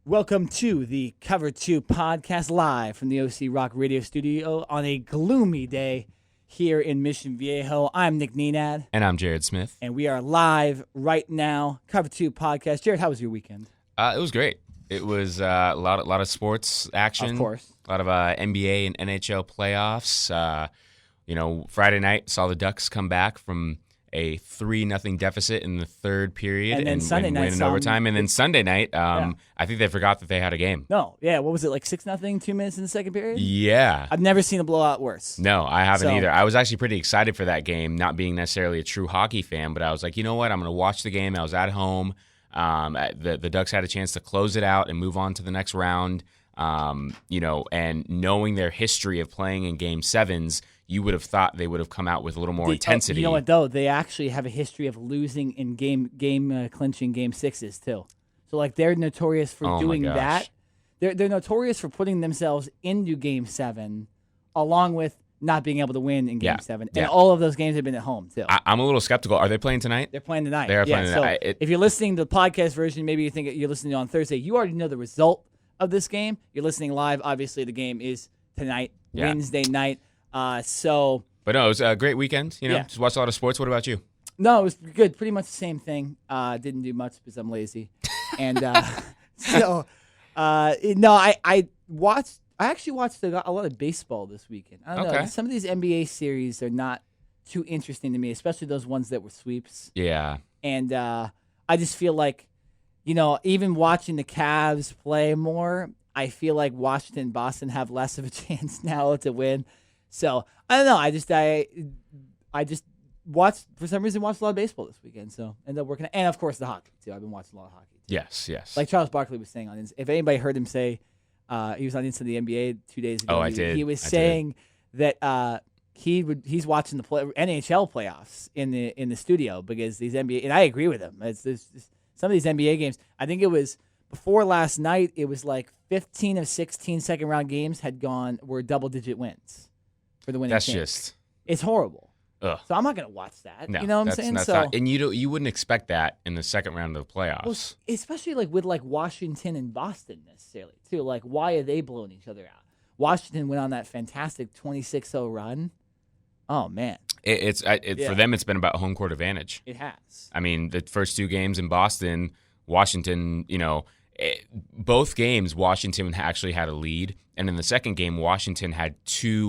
Welcome to the Cover 2 podcast live from the OC Rock Radio Studio on a gloomy day here in Mission Viejo. I'm Nick Nenad. And I'm Jared Smith. And we are live right now. Cover 2 podcast. Jared, how was your weekend? It was great. It was a lot of sports action. Of course. A lot of NBA and NHL playoffs. Friday night saw the Ducks come back from a 3-0 deficit in the third period and Sunday night win in overtime. And then Sunday night, I think they forgot that they had a game. No, yeah. What was it, like 6-0, 2 minutes in the second period? Yeah. I've never seen a blowout worse. No, I haven't either. I was actually pretty excited for that game, not being necessarily a true hockey fan, but I was like, you know what? I'm going to watch the game. I was at home. The Ducks had a chance to close it out and move on to the next round. And knowing their history of playing in Game 7s, you would have thought they would have come out with a little more intensity. You know what, though? They actually have a history of losing in game clinching Game 6s, too. So, like, they're notorious for doing that. They're notorious for putting themselves into Game 7, along with not being able to win in Game 7. And all of those games have been at home, too. I'm a little skeptical. Are they playing tonight? They're playing tonight. They are playing tonight. So if you're listening to the podcast version, maybe you think you're listening on Thursday, you already know the result of this game. You're listening live. Obviously, the game is tonight, Wednesday night. But no, it was a great weekend. Just watched a lot of sports. What about you? No, it was good. Pretty much the same thing. Didn't do much because I'm lazy. And I actually watched a lot of baseball this weekend. I don't know. Some of these NBA series are not too interesting to me, especially those ones that were sweeps. Yeah. And I just feel like, even watching the Cavs play more, I feel like Washington and Boston have less of a chance now to win. So I don't know. I just watched, for some reason, watched a lot of baseball this weekend. So ended up working, and of course the hockey too. I've been watching a lot of hockey too. Yes. Like Charles Barkley was saying if anybody heard him say, he was on Inside the NBA 2 days ago. Oh, I did. He was saying that he's watching the NHL playoffs in the studio because these NBA, and I agree with him. It's some of these NBA games. I think it was before last night. It was like 15 of 16 second round games were double-digit wins for the winning team. It's horrible. Ugh. So I'm not going to watch that. No, you know what I'm saying? And you wouldn't expect that in the second round of the playoffs. Well, especially with Washington and Boston necessarily too. Like, why are they blowing each other out? Washington went on that fantastic 26-0 run. Oh man, for them it's been about home court advantage. It has. I mean, the first 2 games in Boston, Washington, both games Washington actually had a lead, and in the second game Washington had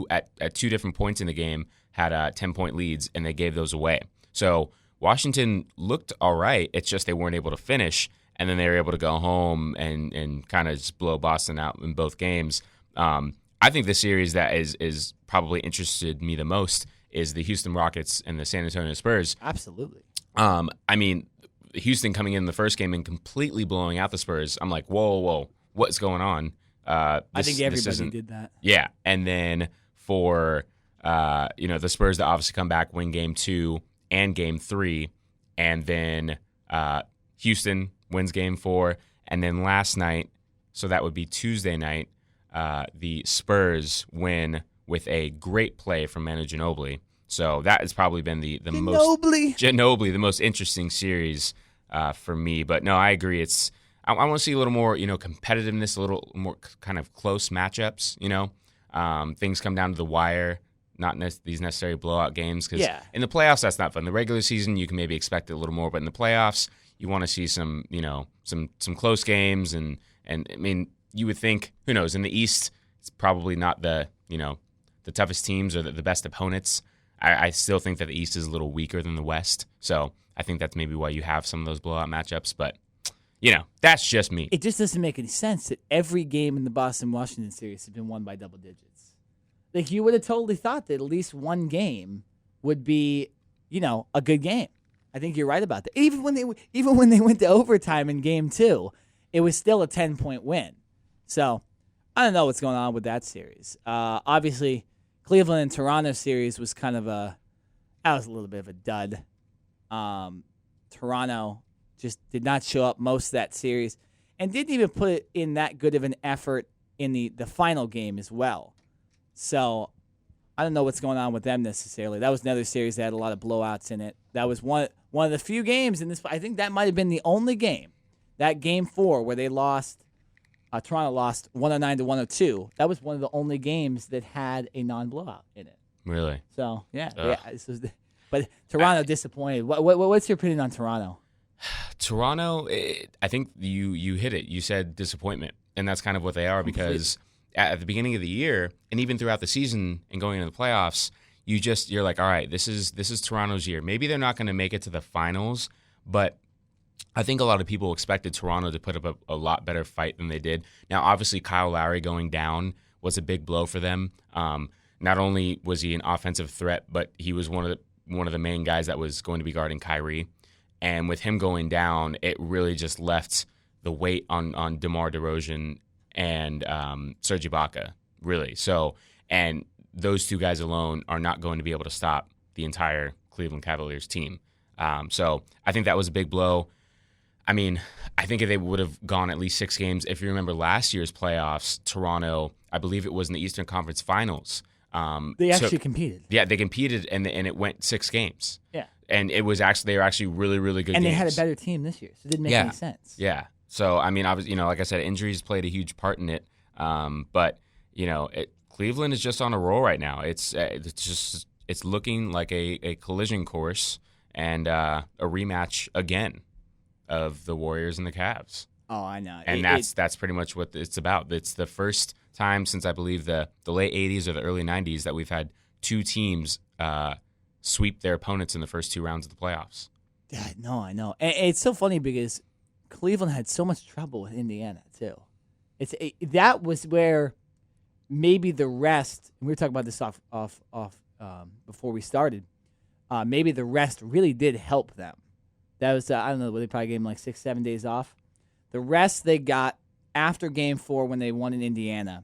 at 2 different points in the game had 10-point leads, and they gave those away. So Washington looked all right. It's just they weren't able to finish, and then they were able to go home and kind of just blow Boston out in both games. I think the series that is probably interested me the most is the Houston Rockets and the San Antonio Spurs. Absolutely. I mean, Houston coming in the first game and completely blowing out the Spurs. I'm like, whoa, what's going on? I think everybody did that. Yeah, and then for the Spurs to obviously come back, win Game 2 and Game 3, and then Houston wins Game 4, and then last night, so that would be Tuesday night, the Spurs win with a great play from Manu Ginobili. So that has probably been the most interesting series for me. But no, I agree. I want to see a little more competitiveness, a little more kind of close matchups. Things come down to the wire, not these necessary blowout games. Because in the playoffs, that's not fun. The regular season, you can maybe expect it a little more, but in the playoffs, you want to see some close games. And I mean, you would think, who knows, in the East, it's probably not the toughest teams or the best opponents. I still think that the East is a little weaker than the West. So I think that's maybe why you have some of those blowout matchups. But, that's just me. It just doesn't make any sense that every game in the Boston-Washington series has been won by double digits. Like, you would have totally thought that at least one game would be, a good game. I think you're right about that. Even when they went to overtime in Game 2, it was still a 10-point win. So I don't know what's going on with that series. Obviously, Cleveland and Toronto series was a little bit of a dud. Toronto just did not show up most of that series and didn't even put in that good of an effort in the final game as well. So I don't know what's going on with them necessarily. That was another series that had a lot of blowouts in it. That was one of the few games in this. I think that might have been the only game, that Game 4, where they lost Toronto lost 109-102. That was one of the only games that had a non-blowout in it. Really? So yeah. But Toronto disappointed. What's your opinion on Toronto? Toronto, I think you hit it. You said disappointment, and that's kind of what they are because at the beginning of the year and even throughout the season and going into the playoffs, you're like, all right, this is Toronto's year. Maybe they're not going to make it to the finals, but I think a lot of people expected Toronto to put up a lot better fight than they did. Now, obviously, Kyle Lowry going down was a big blow for them. Not only was he an offensive threat, but he was one of the main guys that was going to be guarding Kyrie. And with him going down, it really just left the weight on DeMar DeRozan and Serge Ibaka, really. So, and those two guys alone are not going to be able to stop the entire Cleveland Cavaliers team. So I think that was a big blow. I mean, I think if they would have gone at least 6 games, if you remember last year's playoffs, Toronto, I believe it was in the Eastern Conference Finals. They actually competed. Yeah, they competed, and it went 6 games. Yeah. And it was actually they were actually really, really good and games. They had a better team this year, so it didn't make any sense. Yeah. So, I mean, like I said, injuries played a huge part in it. But, Cleveland is just on a roll right now. It's looking like a collision course and a rematch again of the Warriors and the Cavs. Oh, I know. And that's pretty much what it's about. It's the first time since I believe the late 80s or the early 90s that we've had 2 teams sweep their opponents in the first 2 rounds of the playoffs. Yeah, no, I know. And it's so funny because Cleveland had so much trouble with Indiana too. That was where maybe the rest. We were talking about this off before we started. Maybe the rest really did help them. That was I don't know. They probably gave them like 6-7 days off. The rest they got after Game 4 when they won in Indiana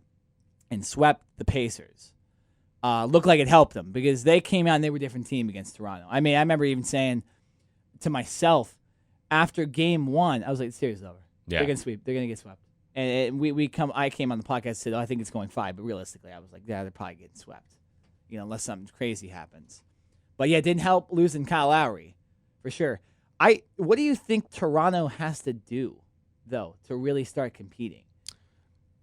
and swept the Pacers. Looked like it helped them because they came out and they were a different team against Toronto. I mean, I remember even saying to myself after Game 1, I was like, "The series is over. Yeah. They're gonna sweep. They're gonna get swept." And I came on the podcast and said, "Oh, I think it's going 5," but realistically, I was like, "Yeah, they're probably getting swept, unless something crazy happens." But yeah, it didn't help losing Kyle Lowry, for sure. What do you think Toronto has to do though to really start competing?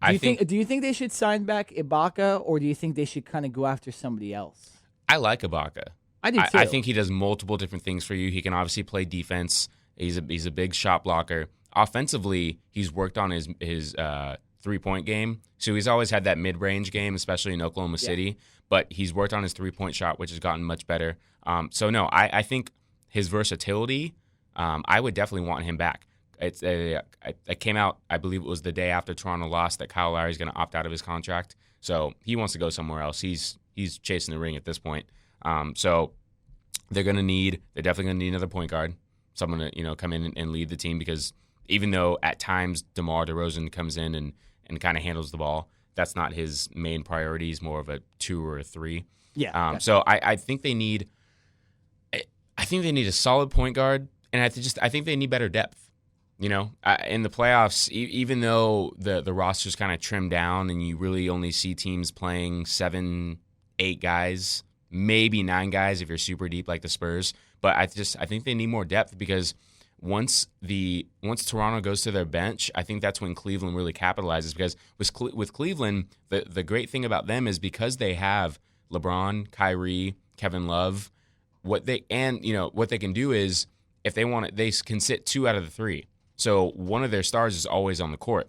Do you think they should sign back Ibaka, or do you think they should kind of go after somebody else? I like Ibaka. I do too. I think he does multiple different things for you. He can obviously play defense. He's a big shot blocker. Offensively, he's worked on his 3-point game. So he's always had that mid-range game, especially in Oklahoma City. But he's worked on his 3-point shot, which has gotten much better. I think his versatility, I would definitely want him back. It came out, I believe it was the day after Toronto lost, that Kyle Lowry is going to opt out of his contract. So he wants to go somewhere else. He's chasing the ring at this point. So they're definitely going to need another point guard, someone to come in and lead the team, because even though at times DeMar DeRozan comes in and kind of handles the ball, that's not his main priority. He's more of a 2 or a 3. Yeah. So I think they need a solid point guard, and I think they need better depth. In the playoffs, even though the roster's kind of trimmed down and you really only see teams playing 7, 8 guys, maybe 9 guys if you're super deep like the Spurs. But I think they need more depth, because once Toronto goes to their bench, I think that's when Cleveland really capitalizes. Because with Cleveland, the great thing about them is because they have LeBron, Kyrie, Kevin Love, what they can do is, if they want it, they can sit 2 out of the 3. So one of their stars is always on the court.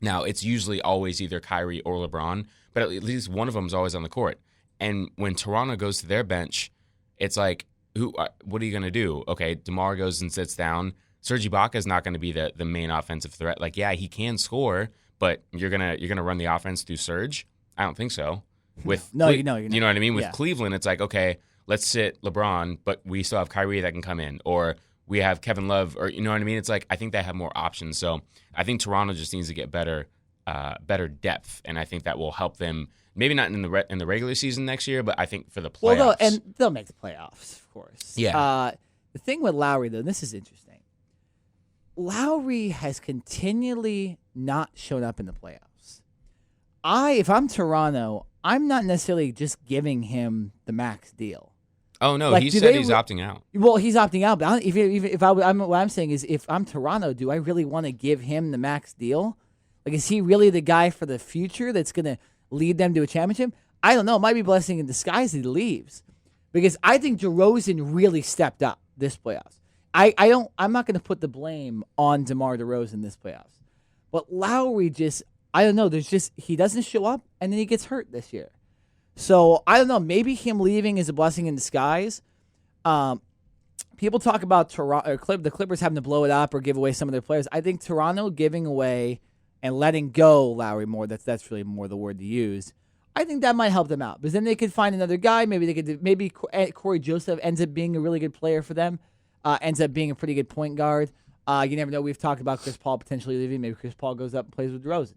Now, it's usually always either Kyrie or LeBron, but at least one of them is always on the court. And when Toronto goes to their bench, it's like, what are you going to do? Okay, DeMar goes and sits down. Serge Ibaka is not going to be the main offensive threat. Like, yeah, he can score, but you're gonna run the offense through Serge? I don't think so. You know what I mean? With Cleveland, it's like, okay, let's sit LeBron, but we still have Kyrie that can come in, or we have Kevin Love, or you know what I mean? It's like, I think they have more options. So I think Toronto just needs to get better depth, and I think that will help them. Maybe not in the regular season next year, but I think for the playoffs. Well, they'll make the playoffs, of course. Yeah. The thing with Lowry, though, and this is interesting. Lowry has continually not shown up in the playoffs. If I'm Toronto, I'm not necessarily just giving him the max deal. Oh no, he said he's opting out. Well, he's opting out. But what I'm saying is, if I'm Toronto, do I really want to give him the max deal? Like, is he really the guy for the future that's going to lead them to a championship? I don't know. It might be a blessing in disguise that he leaves, because I think DeRozan really stepped up this playoffs. I'm not going to put the blame on DeMar DeRozan this playoffs, but Lowry just, I don't know. He doesn't show up, and then he gets hurt this year. So I don't know. Maybe him leaving is a blessing in disguise. People talk about the Clippers having to blow it up or give away some of their players. I think Toronto giving away and letting go Lowry more, that's really more the word to use. I think that might help them out, because then they could find another guy. Maybe Corey Joseph ends up being a really good player for them, ends up being a pretty good point guard. You never know. We've talked about Chris Paul potentially leaving. Maybe Chris Paul goes up and plays with DeRozan.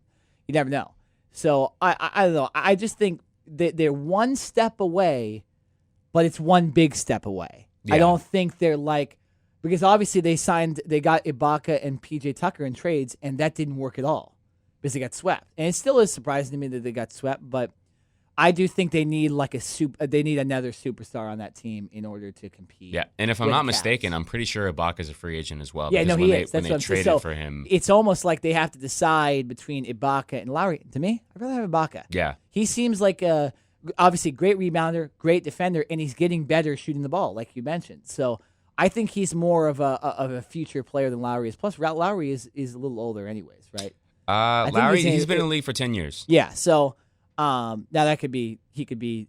You never know. So I don't know. I just think that they're one step away, but it's one big step away. Yeah. I don't think they're because obviously they got Ibaka and PJ Tucker in trades, and that didn't work at all because they got swept. And it still is surprising to me that they got swept, but I do think they need they need another superstar on that team in order to compete. Yeah, and if I'm not mistaken, I'm pretty sure Ibaka's a free agent as well. Yeah, no, he is. When they traded for him, it's almost like they have to decide between Ibaka and Lowry. To me, I'd rather have Ibaka. Yeah, he seems like obviously great rebounder, great defender, and he's getting better shooting the ball, like you mentioned. So I think he's more of a future player than Lowry is. Plus, Lowry is a little older, anyways, right? Lowry, he's been in the league for 10 years. Yeah, so. Now that could be he could be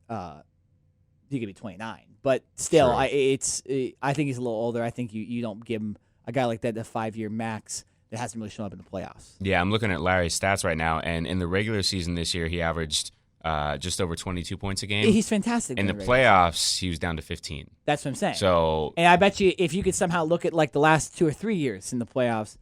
29, but still, Sure. I think he's a little older. I think you don't give him a guy like that the 5-year max that hasn't really shown up in the playoffs. Yeah, I'm looking at Larry's stats right now, and in the regular season this year, he averaged just over 22 points a game. He's fantastic. In the playoffs, he was down to 15. That's what I'm saying. So, and I bet you if you could somehow look at the last 2 or 3 years in the playoffs,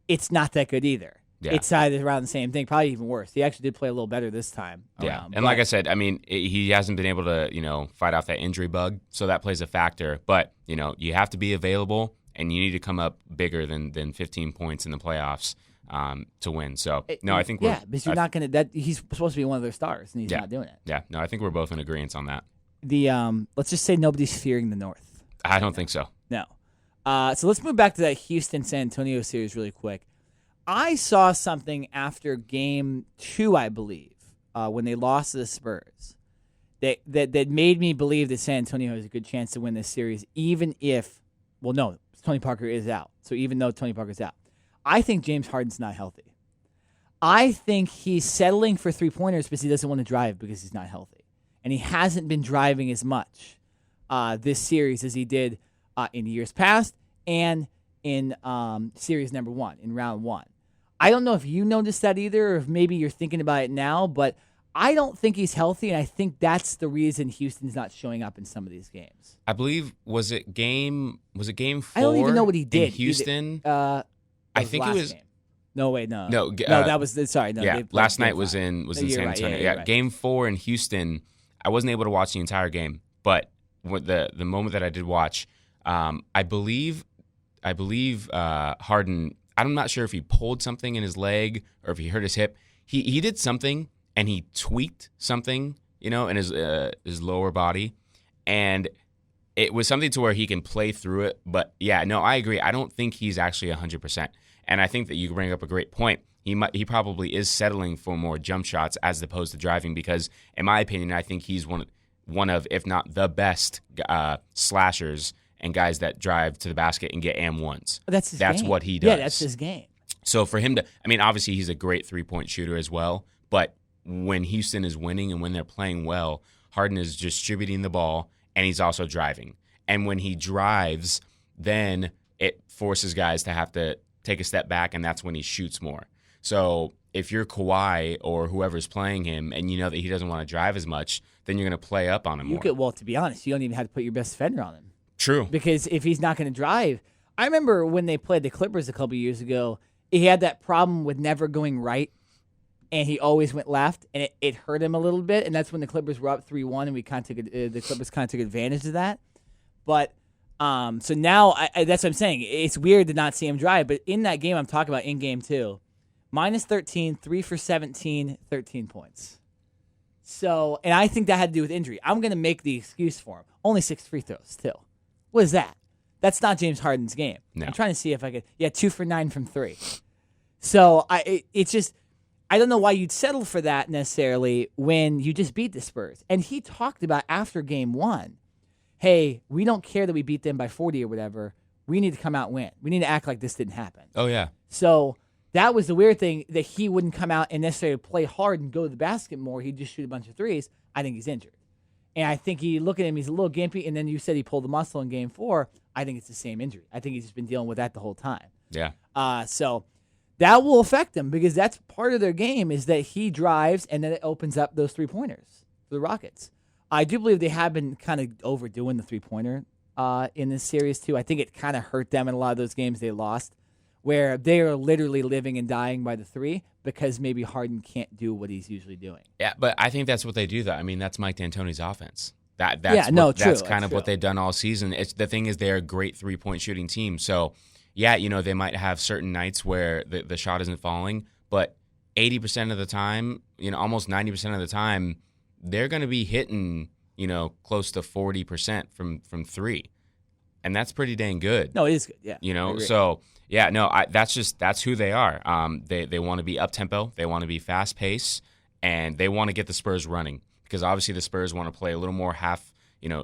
it's not that good either. Yeah. It's around the same thing, probably even worse. He actually did play a little better this time around. And like I said, I mean, he hasn't been able to, fight off that injury bug, so that plays a factor. But, you have to be available, and you need to come up bigger than 15 points in the playoffs to win. So, I think because you're not going to – he's supposed to be one of their stars, and he's not doing it. Yeah, no, I think we're both in agreement on that. Let's just say nobody's fearing the North. I don't think so. No. So let's move back to that Houston-San Antonio series really quick. I saw something after Game 2, I believe, when they lost to the Spurs, that made me believe that San Antonio has a good chance to win this series, even if, Tony Parker is out. So even though Tony Parker's out, I think James Harden's not healthy. I think he's settling for three-pointers because he doesn't want to drive because he's not healthy. And he hasn't been driving as much this series as he did in years past and in series number 1, in round 1. I don't know if you noticed that either, or if maybe you're thinking about it now, but I don't think he's healthy, and I think that's the reason Houston's not showing up in some of these games. I believe was it game 4? I don't even know what he did. In Houston? I think it was. Game. No, wait, no. No, that was sorry. No, yeah, last night was in San Antonio. Yeah, right. Game 4 in Houston. I wasn't able to watch the entire game, but the moment that I did watch, I believe Harden. I'm not sure if he pulled something in his leg or if he hurt his hip. He did something and he tweaked something, in his lower body, and it was something to where he can play through it. But yeah, no, I agree. I don't think he's actually 100%, and I think that you bring up a great point. He probably is settling for more jump shots as opposed to driving because, in my opinion, I think he's one of if not the best slashers and guys that drive to the basket and get and-ones. That's game. What he does. Yeah, that's his game. So for him to, obviously he's a great three-point shooter as well, but when Houston is winning and when they're playing well, Harden is distributing the ball and he's also driving. And when he drives, then it forces guys to have to take a step back, and that's when he shoots more. So if you're Kawhi or whoever's playing him and you know that he doesn't want to drive as much, then you're going to play up on him more. Well, to be honest, you don't even have to put your best defender on him. True. Because if he's not going to drive, I remember when they played the Clippers a couple years ago, he had that problem with never going right, and he always went left, and it hurt him a little bit, and that's when the Clippers were up 3-1, and the Clippers kind of took advantage of that. But so now that's what I'm saying. It's weird to not see him drive, but in that game I'm talking about in Game 2, -13, 3 for 17, 13 points. So, and I think that had to do with injury. I'm going to make the excuse for him. Only 6 free throws, too. What is that? That's not James Harden's game. No. I'm trying to see if I could. Yeah, 2 for 9 from 3. So it's just, I don't know why you'd settle for that necessarily when you just beat the Spurs. And he talked about after game 1, hey, we don't care that we beat them by 40 or whatever. We need to come out and win. We need to act like this didn't happen. Oh, yeah. So that was the weird thing, that he wouldn't come out and necessarily play hard and go to the basket more. He'd just shoot a bunch of threes. I think he's injured. And I think you look at him, he's a little gimpy. And then you said he pulled the muscle in game 4. I think it's the same injury. I think he's just been dealing with that the whole time. Yeah. So that will affect him because that's part of their game, is that he drives and then it opens up those 3-pointers for the Rockets. I do believe they have been kind of overdoing the 3-pointer in this series too. I think it kind of hurt them in a lot of those games they lost, where they are literally living and dying by the 3 because maybe Harden can't do what he's usually doing. Yeah, but I think that's what they do, though. I mean, that's Mike D'Antoni's offense. That's kind of what they've done all season. The thing is, they're a great 3-point shooting team. So, yeah, they might have certain nights where the shot isn't falling, but 80% of the time, almost 90% of the time, they're going to be hitting, close to 40% from 3. And that's pretty dang good. No, it is good, yeah. So, yeah, no, that's who they are. They want to be up-tempo, they want to be fast-paced, and they want to get the Spurs running, because obviously the Spurs want to play a little more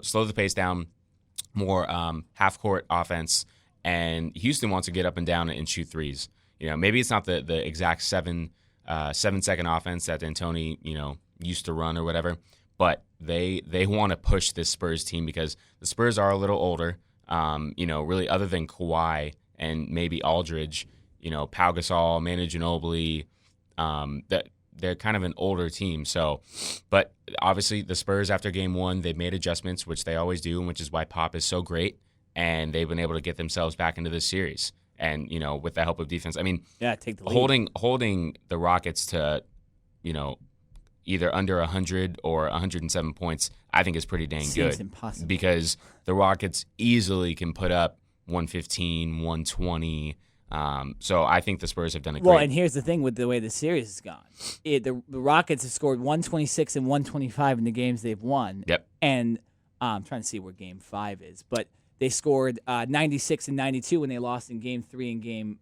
slow the pace down, more half-court offense, and Houston wants to get up and down and shoot threes. Maybe it's not the exact 7-second offense that D'Antoni, used to run or whatever, but they want to push this Spurs team because the Spurs are a little older. Really, other than Kawhi and maybe Aldridge, Pau Gasol, Manu Ginobili, that they're kind of an older team. So, but obviously the Spurs after game 1, they've made adjustments, which they always do, and which is why Pop is so great, and they've been able to get themselves back into this series. And with the help of defense, I mean, take the lead. holding the Rockets to, either under 100 or 107 points, I think is pretty dang good. Seems impossible. Because the Rockets easily can put up 115, 120. So I think the Spurs have done a great. Well, and here's the thing with the way the series has gone. The Rockets have scored 126 and 125 in the games they've won. Yep. And I'm trying to see where game 5 is. But they scored 96 and 92 when they lost in game 3 and game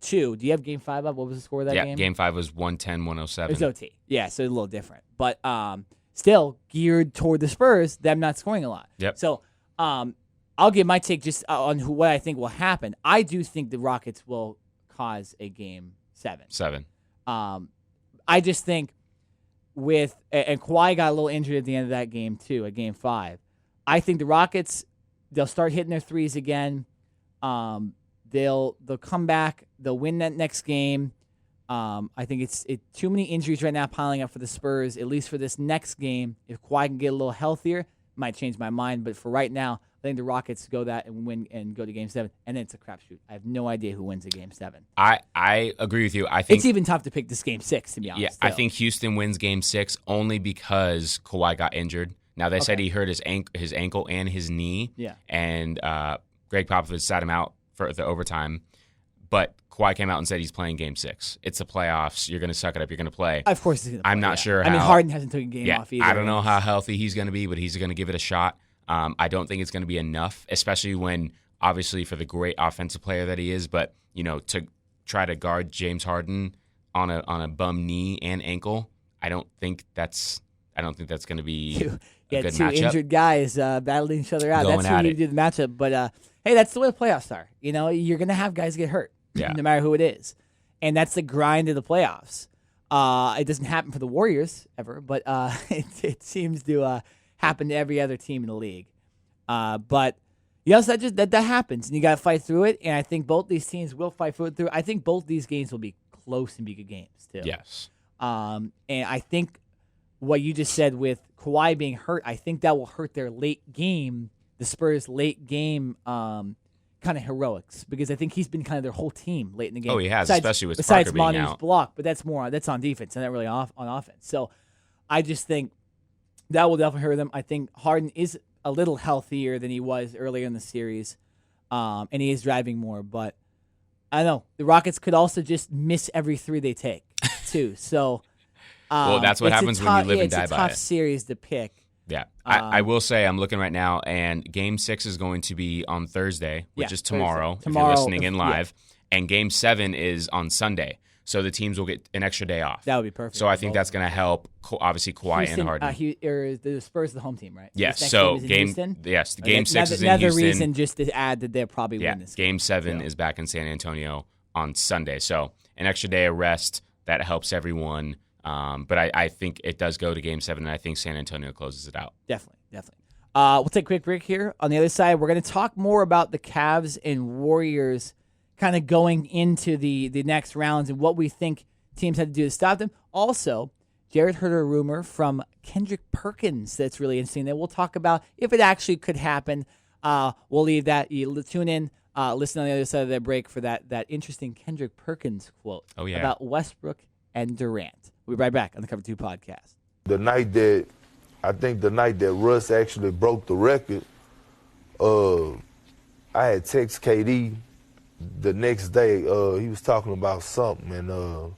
2. Do you have game 5 up? What was the score of that game? Yeah, game 5 was 110, 107. It was OT. Yeah, so a little different. But still geared toward the Spurs, them not scoring a lot. Yep. So I'll give my take just on what I think will happen. I do think the Rockets will cause a game 7. I just think and Kawhi got a little injured at the end of that game too, at game 5. I think the Rockets, they'll start hitting their threes again. They'll come back. They'll win that next game. I think it's too many injuries right now piling up for the Spurs, at least for this next game. If Kawhi can get a little healthier, might change my mind. But for right now, I think the Rockets go that and win and go to game 7. And then it's a crapshoot. I have no idea who wins a game 7. I agree with you. I think it's even tough to pick this game 6, to be honest. Yeah, I think Houston wins game 6 only because Kawhi got injured. Now, they said he hurt his ankle and his knee. Yeah. And Greg Popovich sat him out for the overtime. But Kawhi came out and said he's playing game 6. It's the playoffs. You're going to suck it up. You're going to play. Of course he's going to play. I'm not sure how. I mean, Harden hasn't taken a game off either. I don't know how healthy he's going to be, but he's going to give it a shot. I don't think it's going to be enough, especially when, obviously, for the great offensive player that he is, but, to try to guard James Harden on a bum knee and ankle, I don't think that's going to be a good two matchup. Injured guys battling each other out. Going That's who you do the matchup. But, hey, that's the way the playoffs are. You're going to have guys get hurt, no matter who it is. And that's the grind of the playoffs. It doesn't happen for the Warriors ever, but it seems to happen to every other team in the league. But so that happens, and you got to fight through it. And I think both these teams will fight through. I think both these games will be close and be good games too. Yes. And I think what you just said with Kawhi being hurt, I think that will hurt their late game, the Spurs' late game kind of heroics, because I think he's been kind of their whole team late in the game. Oh, he has, especially with besides Parker being Manu's out. block, but that's on defense and not really on offense. So I just think that will definitely hurt them. I think Harden is a little healthier than he was earlier in the series, and he is driving more. But I don't know. The Rockets could also just miss every 3 they take, too. So well, that's what happens when you live and die by it. It's a tough series to pick. Yeah. I will say, I'm looking right now, and Game 6 is going to be on Thursday, which is tomorrow, if you're listening in live, and Game 7 is on Sunday. so the teams will get an extra day off. That would be perfect. So I think that's going to help, obviously, Kawhi and Harden. The Spurs are the home team, right? Yes. So game 6 is in another Houston. reason just to add that they'll probably win this game. Game 7 is back in San Antonio on Sunday. So an extra day of rest that helps everyone. But I think it does go to Game 7, and I think San Antonio closes it out. Definitely. We'll take a quick break here. On the other side, we're going to talk more about the Cavs and Warriors kind of going into the next rounds and what we think teams had to do to stop them. Also, Jared heard a rumor from Kendrick Perkins that's really interesting that we'll talk about if it actually could happen. We'll leave that. You tune in, listen on the other side of that break for that interesting Kendrick Perkins quote about Westbrook and Durant. We'll be right back on the Cover 2 podcast. The night that Russ actually broke the record, I had text KD the next day. He was talking about something, and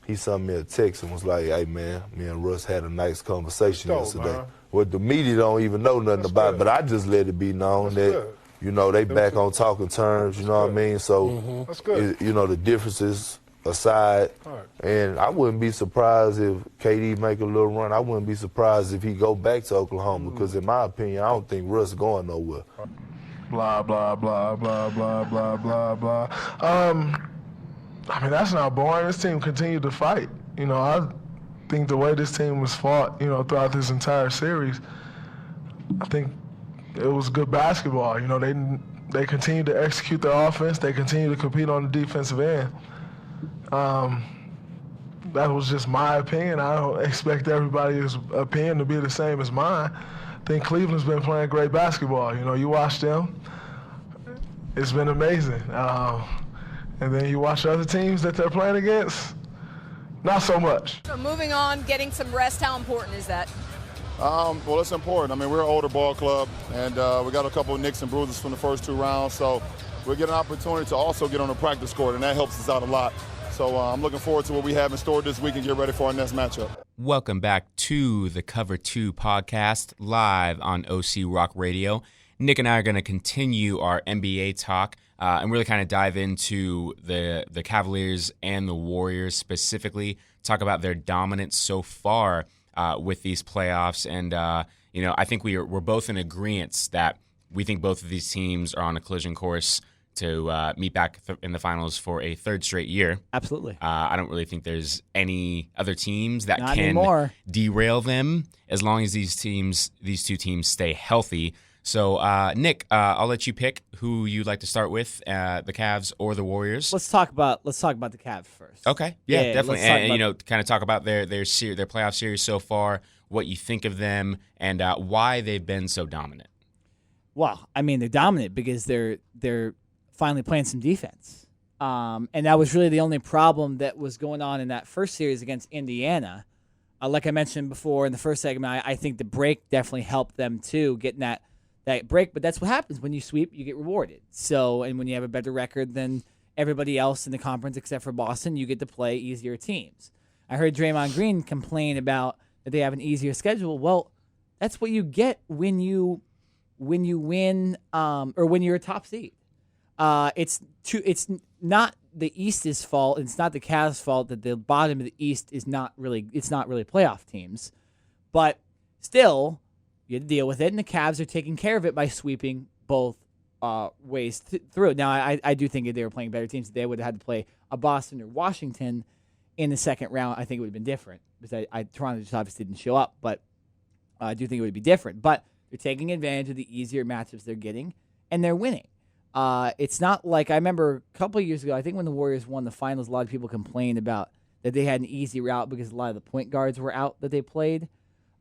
he sent me a text and was like, "Hey man, me and Russ had a nice conversation yesterday." Man. Well, the media don't even know nothing about it, but I just let it be known that they back on talking terms. You know what I mean? So that's good. The differences aside, and I wouldn't be surprised if KD make a little run. I wouldn't be surprised if he go back to Oklahoma because, in my opinion, I don't think Russ going nowhere. Blah, blah, blah, blah, blah, blah, blah, blah. I mean, that's not boring. This team continued to fight. I think the way this team was fought, throughout this entire series, I think it was good basketball. They continued to execute their offense. They continued to compete on the defensive end. That was just my opinion. I don't expect everybody's opinion to be the same as mine. I think Cleveland's been playing great basketball. You watch them, it's been amazing. And then you watch other teams that they're playing against, not so much. So moving on, getting some rest, how important is that? Well, it's important. I mean, we're an older ball club, and we got a couple of nicks and bruises from the first 2 rounds, so we get an opportunity to also get on the practice court, and that helps us out a lot. So I'm looking forward to what we have in store this week and get ready for our next matchup. Welcome back to the Cover 2 podcast, live on OC Rock Radio. Nick and I are going to continue our NBA talk and really kind of dive into the Cavaliers and the Warriors specifically, talk about their dominance so far with these playoffs. And, I think we're both in agreement that we think both of these teams are on a collision course to meet back in the finals for a 3rd straight year. Absolutely. I don't really think there's any other teams that Not can anymore. derail them as long as these 2 teams stay healthy. So, Nick, I'll let you pick who you'd like to start with, the Cavs or the Warriors. Let's talk about the Cavs first. Okay. Yeah, definitely. And kind of talk about their playoff series so far, what you think of them, and why they've been so dominant. Well, I mean, they're dominant because they're finally playing some defense. And that was really the only problem that was going on in that first series against Indiana. Like I mentioned before in the first segment, I think the break definitely helped them too, getting that break. But that's what happens when you sweep, you get rewarded. So, and when you have a better record than everybody else in the conference except for Boston, you get to play easier teams. I heard Draymond Green complain about that they have an easier schedule. Well, that's what you get when you win or when you're a top seed. It's not the East's fault. It's not the Cavs' fault that the bottom of the East is not really playoff teams, but still you had to deal with it. And the Cavs are taking care of it by sweeping both ways through. Now I do think if they were playing better teams, they would have had to play a Boston or Washington in the second round. I think it would have been different because Toronto just obviously didn't show up, but I do think it would be different. But they're taking advantage of the easier matchups they're getting, and they're winning. It's not like I remember a couple of years ago, I think when the Warriors won the finals, a lot of people complained about that they had an easy route because a lot of the point guards were out that they played,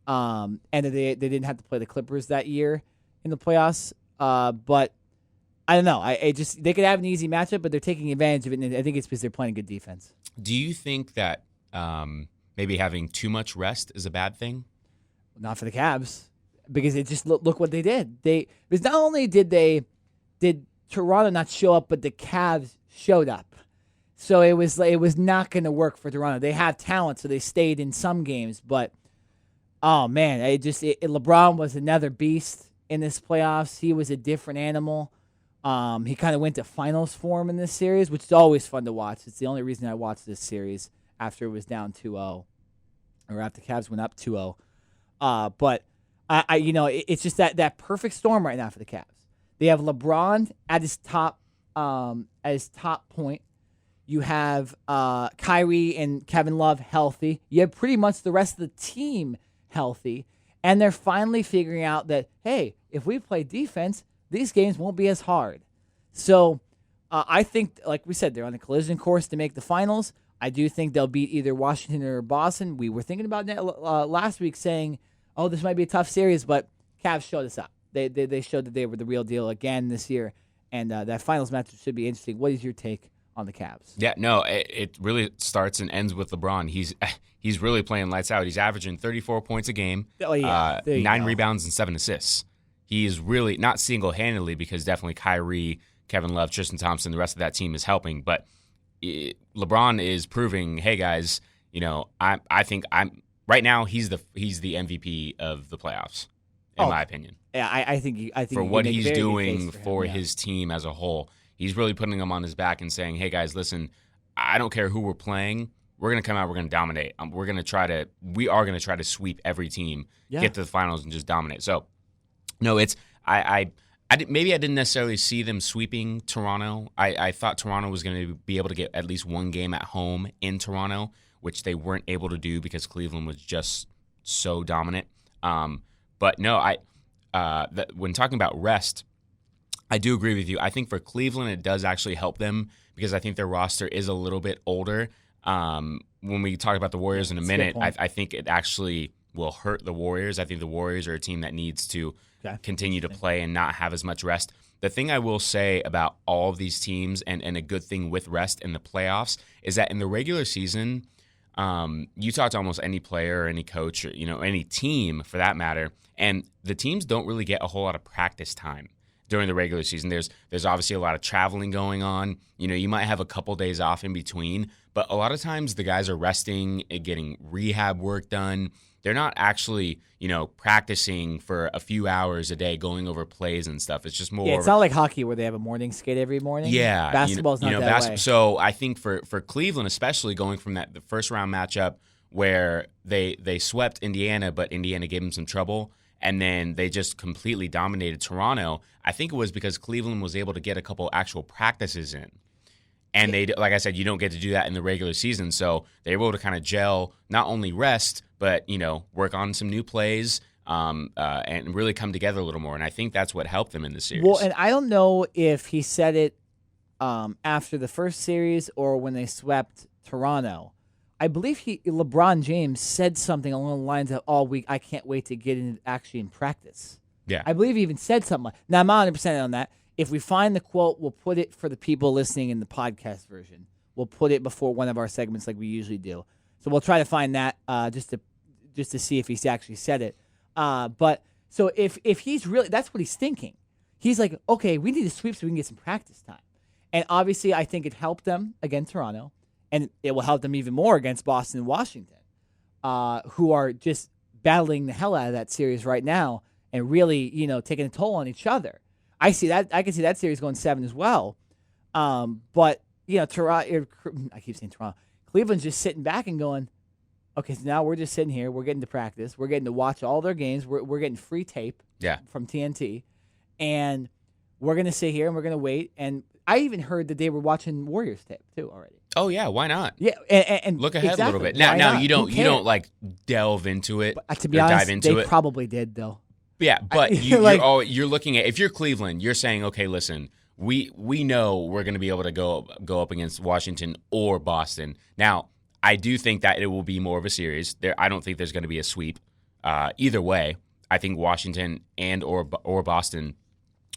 and that they didn't have to play the Clippers that year in the playoffs. But I don't know. They could have an easy matchup, but they're taking advantage of it, and I think it's because they're playing good defense. Do you think that maybe having too much rest is a bad thing? Not for the Cavs, because it just look what they did. Because not only did Toronto not show up, but the Cavs showed up. So it was not going to work for Toronto. They have talent, so they stayed in some games. But oh man, LeBron was another beast in this playoffs. He was a different animal He kind of went to finals form in this series, which is always fun to watch. It's the only reason I watched this series after it was down 2-0, or after Cavs went up 2-0. But it's just that perfect storm right now for the Cavs. They have LeBron at his top point. You have Kyrie and Kevin Love healthy. You have pretty much the rest of the team healthy. And they're finally figuring out that, hey, if we play defense, these games won't be as hard. So I think, like we said, they're on a collision course to make the finals. I do think they'll beat either Washington or Boston. We were thinking about that last week, saying, oh, this might be a tough series, but Cavs showed us up. They showed that they were the real deal again this year, and that finals match should be interesting. What is your take on the Cavs? Yeah, no, it really starts and ends with LeBron. He's really playing lights out. He's averaging 34 points a game, 9 rebounds and 7 assists. He is really not single-handedly, because definitely Kyrie, Kevin Love, Tristan Thompson, the rest of that team is helping. But LeBron is proving, hey guys, I think right now he's the MVP of the playoffs, in my opinion. Yeah, I think for what he's doing for his team as a whole. He's really putting them on his back and saying, hey, guys, listen, I don't care who we're playing. We're going to come out. We're going to dominate. We are going to try to sweep every team, get to the finals, and just dominate. So, no, maybe I didn't necessarily see them sweeping Toronto. I thought Toronto was going to be able to get at least one game at home in Toronto, which they weren't able to do because Cleveland was just so dominant. But no, when talking about rest, I do agree with you. I think for Cleveland, it does actually help them because I think their roster is a little bit older. When we talk about the Warriors in a minute, I think it actually will hurt the Warriors. I think the Warriors are a team that needs to continue to play and not have as much rest. The thing I will say about all of these teams and a good thing with rest in the playoffs is that in the regular season, you talk to almost any player or any coach or any team for that matter, and the teams don't really get a whole lot of practice time during the regular season. There's obviously a lot of traveling going on. You might have a couple days off in between, but a lot of times the guys are resting, getting rehab work done. They're not actually, practicing for a few hours a day, going over plays and stuff. It's just more. Yeah, it's not like hockey where they have a morning skate every morning. Yeah, basketball's not that way. So I think for Cleveland, especially going from the first round matchup where they swept Indiana, but Indiana gave them some trouble, and then they just completely dominated Toronto. I think it was because Cleveland was able to get a couple actual practices in. And they, like I said, you don't get to do that in the regular season. So they were able to kind of gel, not only rest, but, work on some new plays and really come together a little more. And I think that's what helped them in the series. Well, and I don't know if he said it after the first series or when they swept Toronto. I believe LeBron James said something along the lines of all week, I can't wait to get in practice. Yeah. I believe he even said something like now, I'm not 100% on that. If we find the quote, we'll put it for the people listening in the podcast version. We'll put it before one of our segments like we usually do. So we'll try to find that just to see if he's actually said it. But so if he's really, that's what he's thinking. He's like, okay, we need to sweep so we can get some practice time. And obviously I think it helped them against Toronto. And it will help them even more against Boston and Washington, who are just battling the hell out of that series right now and really, taking a toll on each other. I see that. I can see that series going 7 as well. But Toronto. I keep saying Toronto. Cleveland's just sitting back and going, okay, so now we're just sitting here. We're getting to practice. We're getting to watch all their games. We're getting free tape. From TNT, and we're gonna sit here and we're gonna wait. And I even heard that they were watching Warriors tape too already. Oh yeah, why not? Yeah, and look ahead a little bit. Now you don't like delve into it. But, to be honest, dive into they it. Probably did though. Yeah, but you're looking at, if you're Cleveland, you're saying, okay, listen, we know we're going to be able to go up against Washington or Boston. Now, I do think that it will be more of a series. I don't think there's going to be a sweep. Either way, I think Washington and or Boston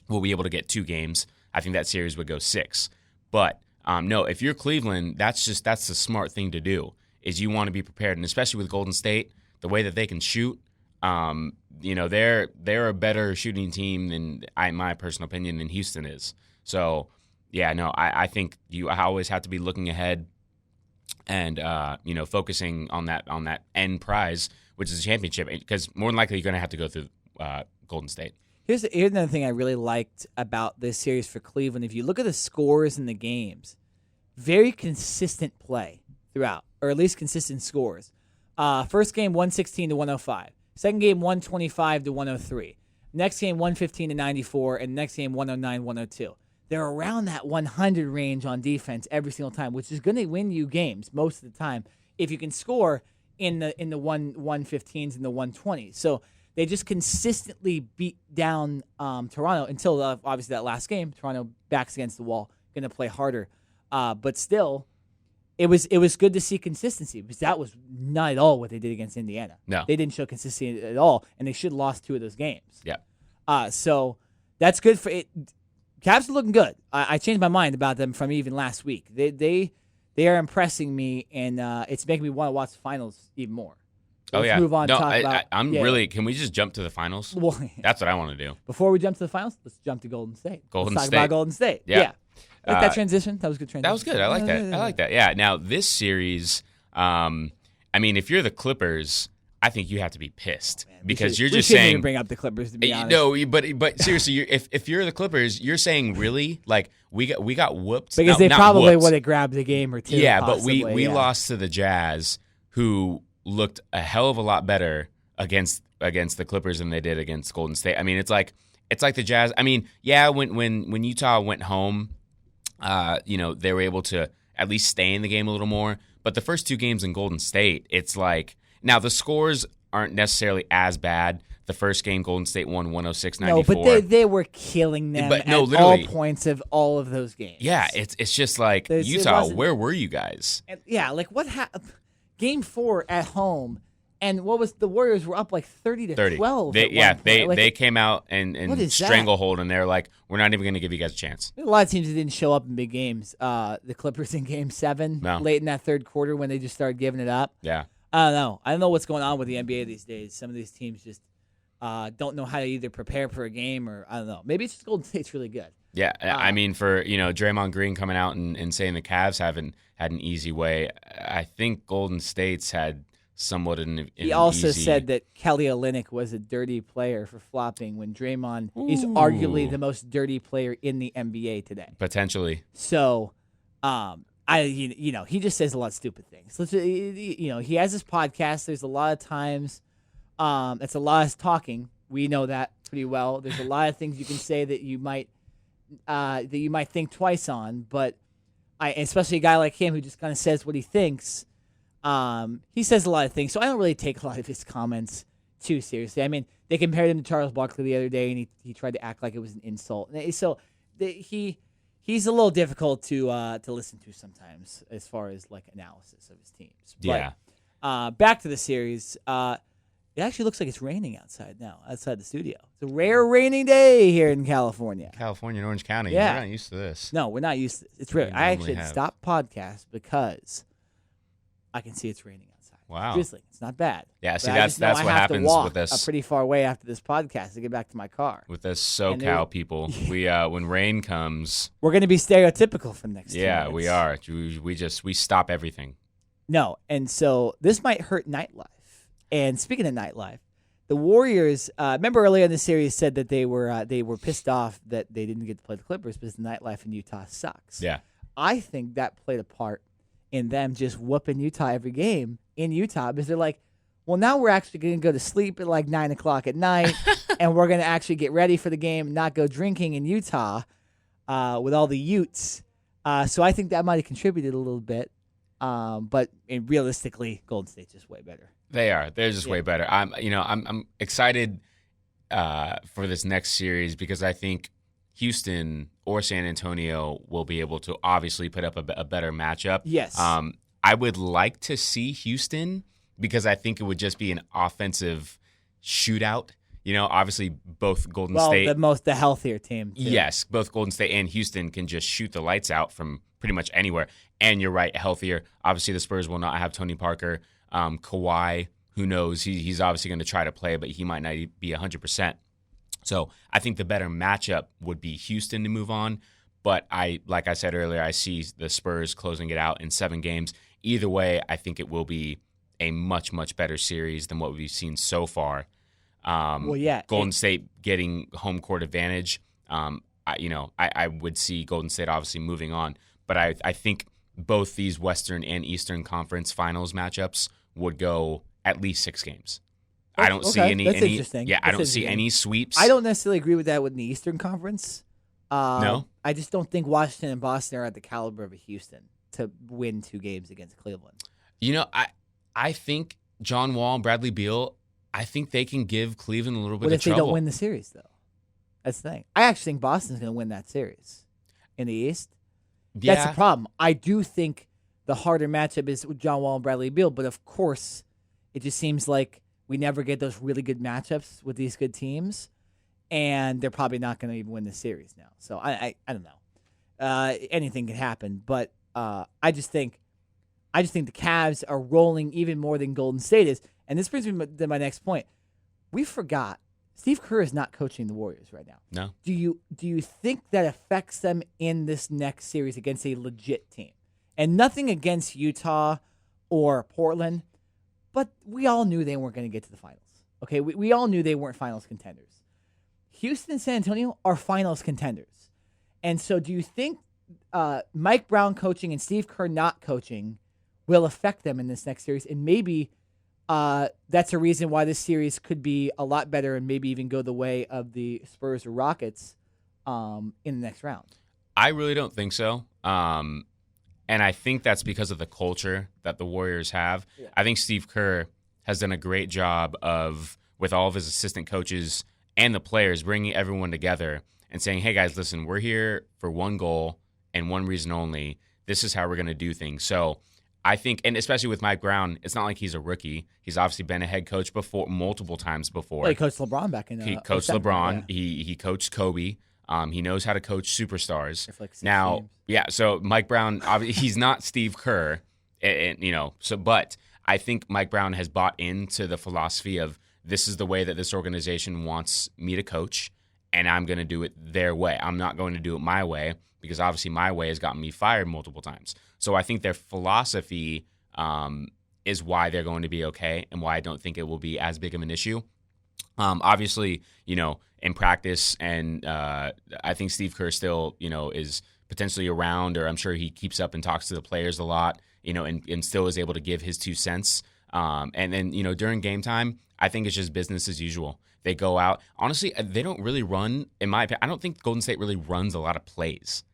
will be able to get 2 games. I think that series would go 6. But no, if you're Cleveland, that's the smart thing to do. Is you want to be prepared, and especially with Golden State, the way that they can shoot. They're a better shooting team than, in my personal opinion, than Houston is. So, yeah, no, I think you always have to be looking ahead and focusing on that end prize, which is a championship, because more than likely you're going to have to go through Golden State. Here's another thing I really liked about this series for Cleveland. If you look at the scores in the games, very consistent play throughout, or at least consistent scores. First game 116-105. Second game 125-103. Next game 115-94, and next game 109-102. They're around that 100 range on defense every single time, which is going to win you games most of the time if you can score in the 115s and the 120s. So they just consistently beat down Toronto until obviously that last game. Toronto backs against the wall, going to play harder, but still, it was good to see consistency because that was not at all what they did against Indiana. No, they didn't show consistency at all, and they should have lost 2 of those games. Yeah. So that's good for it. Cavs are looking good. I changed my mind about them from even last week. They are impressing me, and it's making me want to watch the finals even more. Let's move on. No, I'm really. Can we just jump to the finals? Well, that's what I want to do. Before we jump to the finals, let's jump to Golden State. Let's talk about Golden State. Yeah. Like that transition. That was a good transition. That was good. I like that. I like that. Yeah. Now this series, I mean, if you're the Clippers, I think you have to be pissed because you're just saying. Even bring up the Clippers to be honest. No, but seriously, if you're the Clippers, you're saying really like we got whooped because they probably would have grabbed a game or two. Yeah, possibly, but we lost to the Jazz, who looked a hell of a lot better against the Clippers than they did against Golden State. I mean, it's like the Jazz. I mean, yeah, when Utah went home, they were able to at least stay in the game a little more. But the first 2 games in Golden State, it's like. Now, the scores aren't necessarily as bad. The first game, Golden State won 106-94. No, but they were killing them at all points of all of those games. Yeah, it's just like, Utah, where were you guys? Yeah, like what happened? Game 4 at home, and what was the Warriors were up like 30-12. They came out and stranglehold, and they're like, we're not even going to give you guys a chance. A lot of teams that didn't show up in big games. The Clippers in Game 7, late in that third quarter when they just started giving it up. Yeah. I don't know. I don't know what's going on with the NBA these days. Some of these teams just don't know how to either prepare for a game or I don't know. Maybe it's just Golden State's really good. Yeah, I mean, for Draymond Green coming out and saying the Cavs haven't had an easy way, I think Golden State's had somewhat an He also said that Kelly Olynyk was a dirty player for flopping when Draymond is arguably the most dirty player in the NBA today. Potentially. So, he just says a lot of stupid things. He has this podcast. There's a lot of times, it's a lot of talking. We know that pretty well. There's a lot of things you can say that you might think twice on. But especially a guy like him who just kind of says what he thinks. He says a lot of things, so I don't really take a lot of his comments too seriously. I mean, they compared him to Charles Barkley the other day, and he tried to act like it was an insult. So he's a little difficult to listen to sometimes as far as like analysis of his teams. Yeah. But, back to the series. It actually looks like it's raining outside now, outside the studio. It's a rare rainy day here in California. California and Orange County. Yeah. We're not used to this. No, we're not used to this. It's rare. I actually had to stop podcast because I can see it's raining outside. Wow. Drizzling. It's not bad. Yeah, But see, I that's just know what I have happens to walk with us. a pretty far way after this podcast to get back to my car. With us SoCal people, we when rain comes, we're going to be stereotypical for the next 2 yeah, minutes. we are. We stop everything. No, and so this might hurt nightlife. And speaking of nightlife, the Warriors, remember earlier in the series said that they were pissed off that they didn't get to play the Clippers because the nightlife in Utah sucks. Yeah. I think that played a part in them just whooping Utah every game in Utah because they're like, well, now we're actually going to go to sleep at like 9 o'clock at night and we're going to actually get ready for the game and not go drinking in Utah with all the Utes. So I think that might have contributed a little bit. But realistically, Golden State's just way better. They are. They're just way better. I'm excited for this next series because I think Houston or San Antonio will be able to obviously put up a better matchup. Yes. I would like to see Houston because I think it would just be an offensive shootout. Obviously both Golden State. The healthier team. Too. Yes, both Golden State and Houston can just shoot the lights out from pretty much anywhere. And you're right, healthier. Obviously the Spurs will not have Tony Parker. Kawhi, who knows? He's obviously going to try to play, but he might not be 100%. So I think the better matchup would be Houston to move on. But like I said earlier, I see the Spurs closing it out in 7 games. Either way, I think it will be a much, much better series than what we've seen so far. Golden State getting home court advantage. I would see Golden State obviously moving on, but I think both these Western and Eastern Conference Finals matchups would go at least 6 games. I don't see any. That's interesting. Yeah, I don't see any sweeps. I don't necessarily agree with that with the Eastern Conference. No, I just don't think Washington and Boston are at the caliber of a Houston to win 2 games against Cleveland. I think John Wall and Bradley Beal, I think they can give Cleveland a little bit of trouble. What if they don't win the series, though? That's the thing. I actually think Boston's going to win that series in the East. Yeah. That's the problem. I do think the harder matchup is with John Wall and Bradley Beal, but of course, it just seems like we never get those really good matchups with these good teams, and they're probably not going to even win the series now. So I don't know. Anything can happen, but I just think the Cavs are rolling even more than Golden State is. And this brings me to my next point. We forgot Steve Kerr is not coaching the Warriors right now. No. Do you think that affects them in this next series against a legit team? And nothing against Utah or Portland, but we all knew they weren't going to get to the finals. Okay, we all knew they weren't finals contenders. Houston and San Antonio are finals contenders. And so do you think Mike Brown coaching and Steve Kerr not coaching will affect them in this next series? And maybe that's a reason why this series could be a lot better and maybe even go the way of the Spurs or Rockets in the next round. I really don't think so. And I think that's because of the culture that the Warriors have. Yeah. I think Steve Kerr has done a great job of, with all of his assistant coaches and the players, bringing everyone together and saying, hey, guys, listen, we're here for one goal and one reason only. This is how we're going to do things. So I think, and especially with Mike Brown, it's not like he's a rookie. He's obviously been a head coach before, multiple times before. Well, he coached LeBron back in He coached LeBron. Yeah. He coached Kobe. He knows how to coach superstars. Like now, games. Yeah. So Mike Brown, he's not Steve Kerr, but I think Mike Brown has bought into the philosophy of this is the way that this organization wants me to coach, and I'm going to do it their way. I'm not going to do it my way because obviously my way has gotten me fired multiple times. So I think their philosophy is why they're going to be okay and why I don't think it will be as big of an issue. Obviously, in practice, and I think Steve Kerr still, is potentially around, or I'm sure he keeps up and talks to the players a lot, and still is able to give his 2 cents. And then, during game time, I think it's just business as usual. They go out. Honestly, they don't really run, in my opinion. I don't think Golden State really runs a lot of plays.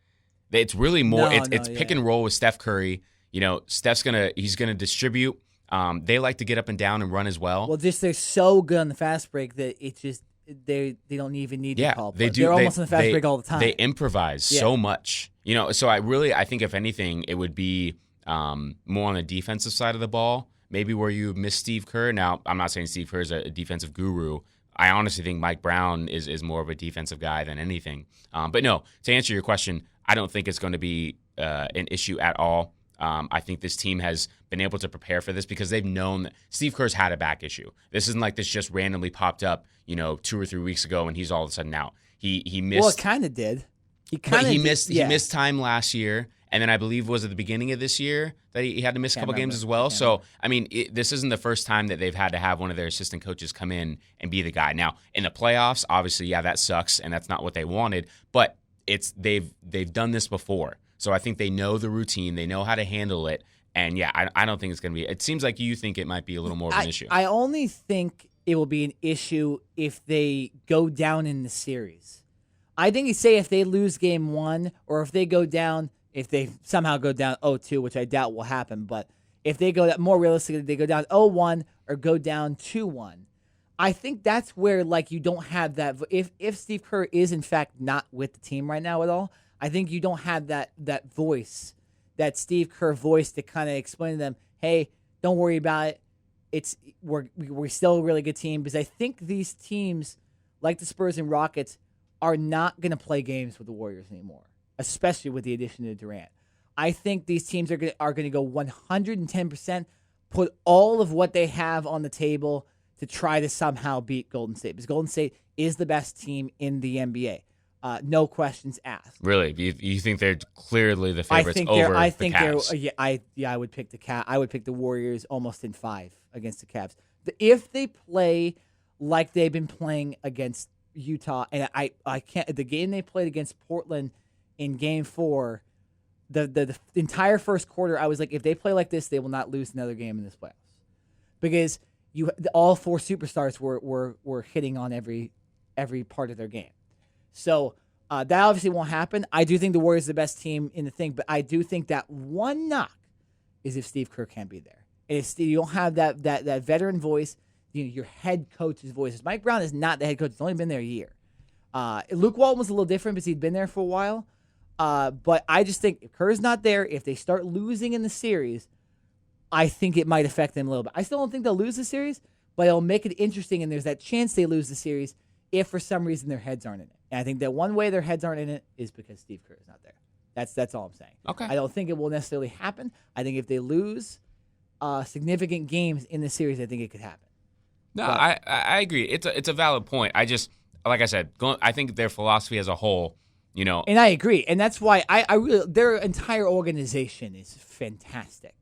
It's really more, it's pick and roll with Steph Curry. Steph's he's gonna distribute. They like to get up and down and run as well. Well, they're so good on the fast break that it just they don't even need to call. They do. They're almost on the fast break all the time. They improvise so much. So I think if anything, it would be more on the defensive side of the ball. Maybe where you miss Steve Kerr. Now, I'm not saying Steve Kerr is a defensive guru. I honestly think Mike Brown is more of a defensive guy than anything. But no, to answer your question, I don't think it's going to be an issue at all. I think this team has been able to prepare for this because they've known that Steve Kerr's had a back issue. This isn't like this just randomly popped up, 2 or 3 weeks ago and he's all of a sudden out. He missed. Well, it kind of did. He missed time last year, and then I believe was at the beginning of this year that he had to miss a couple games as well. So I mean, this isn't the first time that they've had to have one of their assistant coaches come in and be the guy. Now in the playoffs, obviously, that sucks, and that's not what they wanted. But they've done this before. So I think they know the routine. They know how to handle it. And, I don't think it's going to be – it seems like you think it might be a little more of an issue. I only think it will be an issue if they go down in the series. I think if they lose game 1 or if they somehow go down 0-2, which I doubt will happen, but if they go – more realistically, they go down 0-1 or go down 2-1, I think that's where, you don't have that – if Steve Kerr is, in fact, not with the team right now at all – I think you don't have that voice, that Steve Kerr voice to kind of explain to them, hey, don't worry about it. We're still a really good team, because I think these teams, like the Spurs and Rockets, are not going to play games with the Warriors anymore, especially with the addition of Durant. I think these teams are going to go 110%, put all of what they have on the table to try to somehow beat Golden State, because Golden State is the best team in the NBA. No questions asked. Really, you think they're clearly the favorites over the Cavs? I would pick the I would pick the Warriors almost in 5 against the Cavs. If they play like they've been playing against Utah. And I can't. The game they played against Portland in Game 4, the entire first quarter, I was like, if they play like this, they will not lose another game in this playoffs, because all 4 superstars were hitting on every part of their game. So that obviously won't happen. I do think the Warriors are the best team in the thing, but I do think that one knock is if Steve Kerr can't be there. And if you don't have that veteran voice, your head coach's voice. Mike Brown is not the head coach. He's only been there a year. Luke Walton was a little different because he'd been there for a while. But I just think if Kerr's not there, if they start losing in the series, I think it might affect them a little bit. I still don't think they'll lose the series, but it'll make it interesting, and there's that chance they lose the series if for some reason their heads aren't in it. And I think that one way their heads aren't in it is because Steve Kerr is not there. That's all I'm saying. Okay. I don't think it will necessarily happen. I think if they lose significant games in the series, I think it could happen. No, I agree. It's a valid point. I just, like I said, I think their philosophy as a whole, And I agree. And that's why I really, their entire organization is fantastic.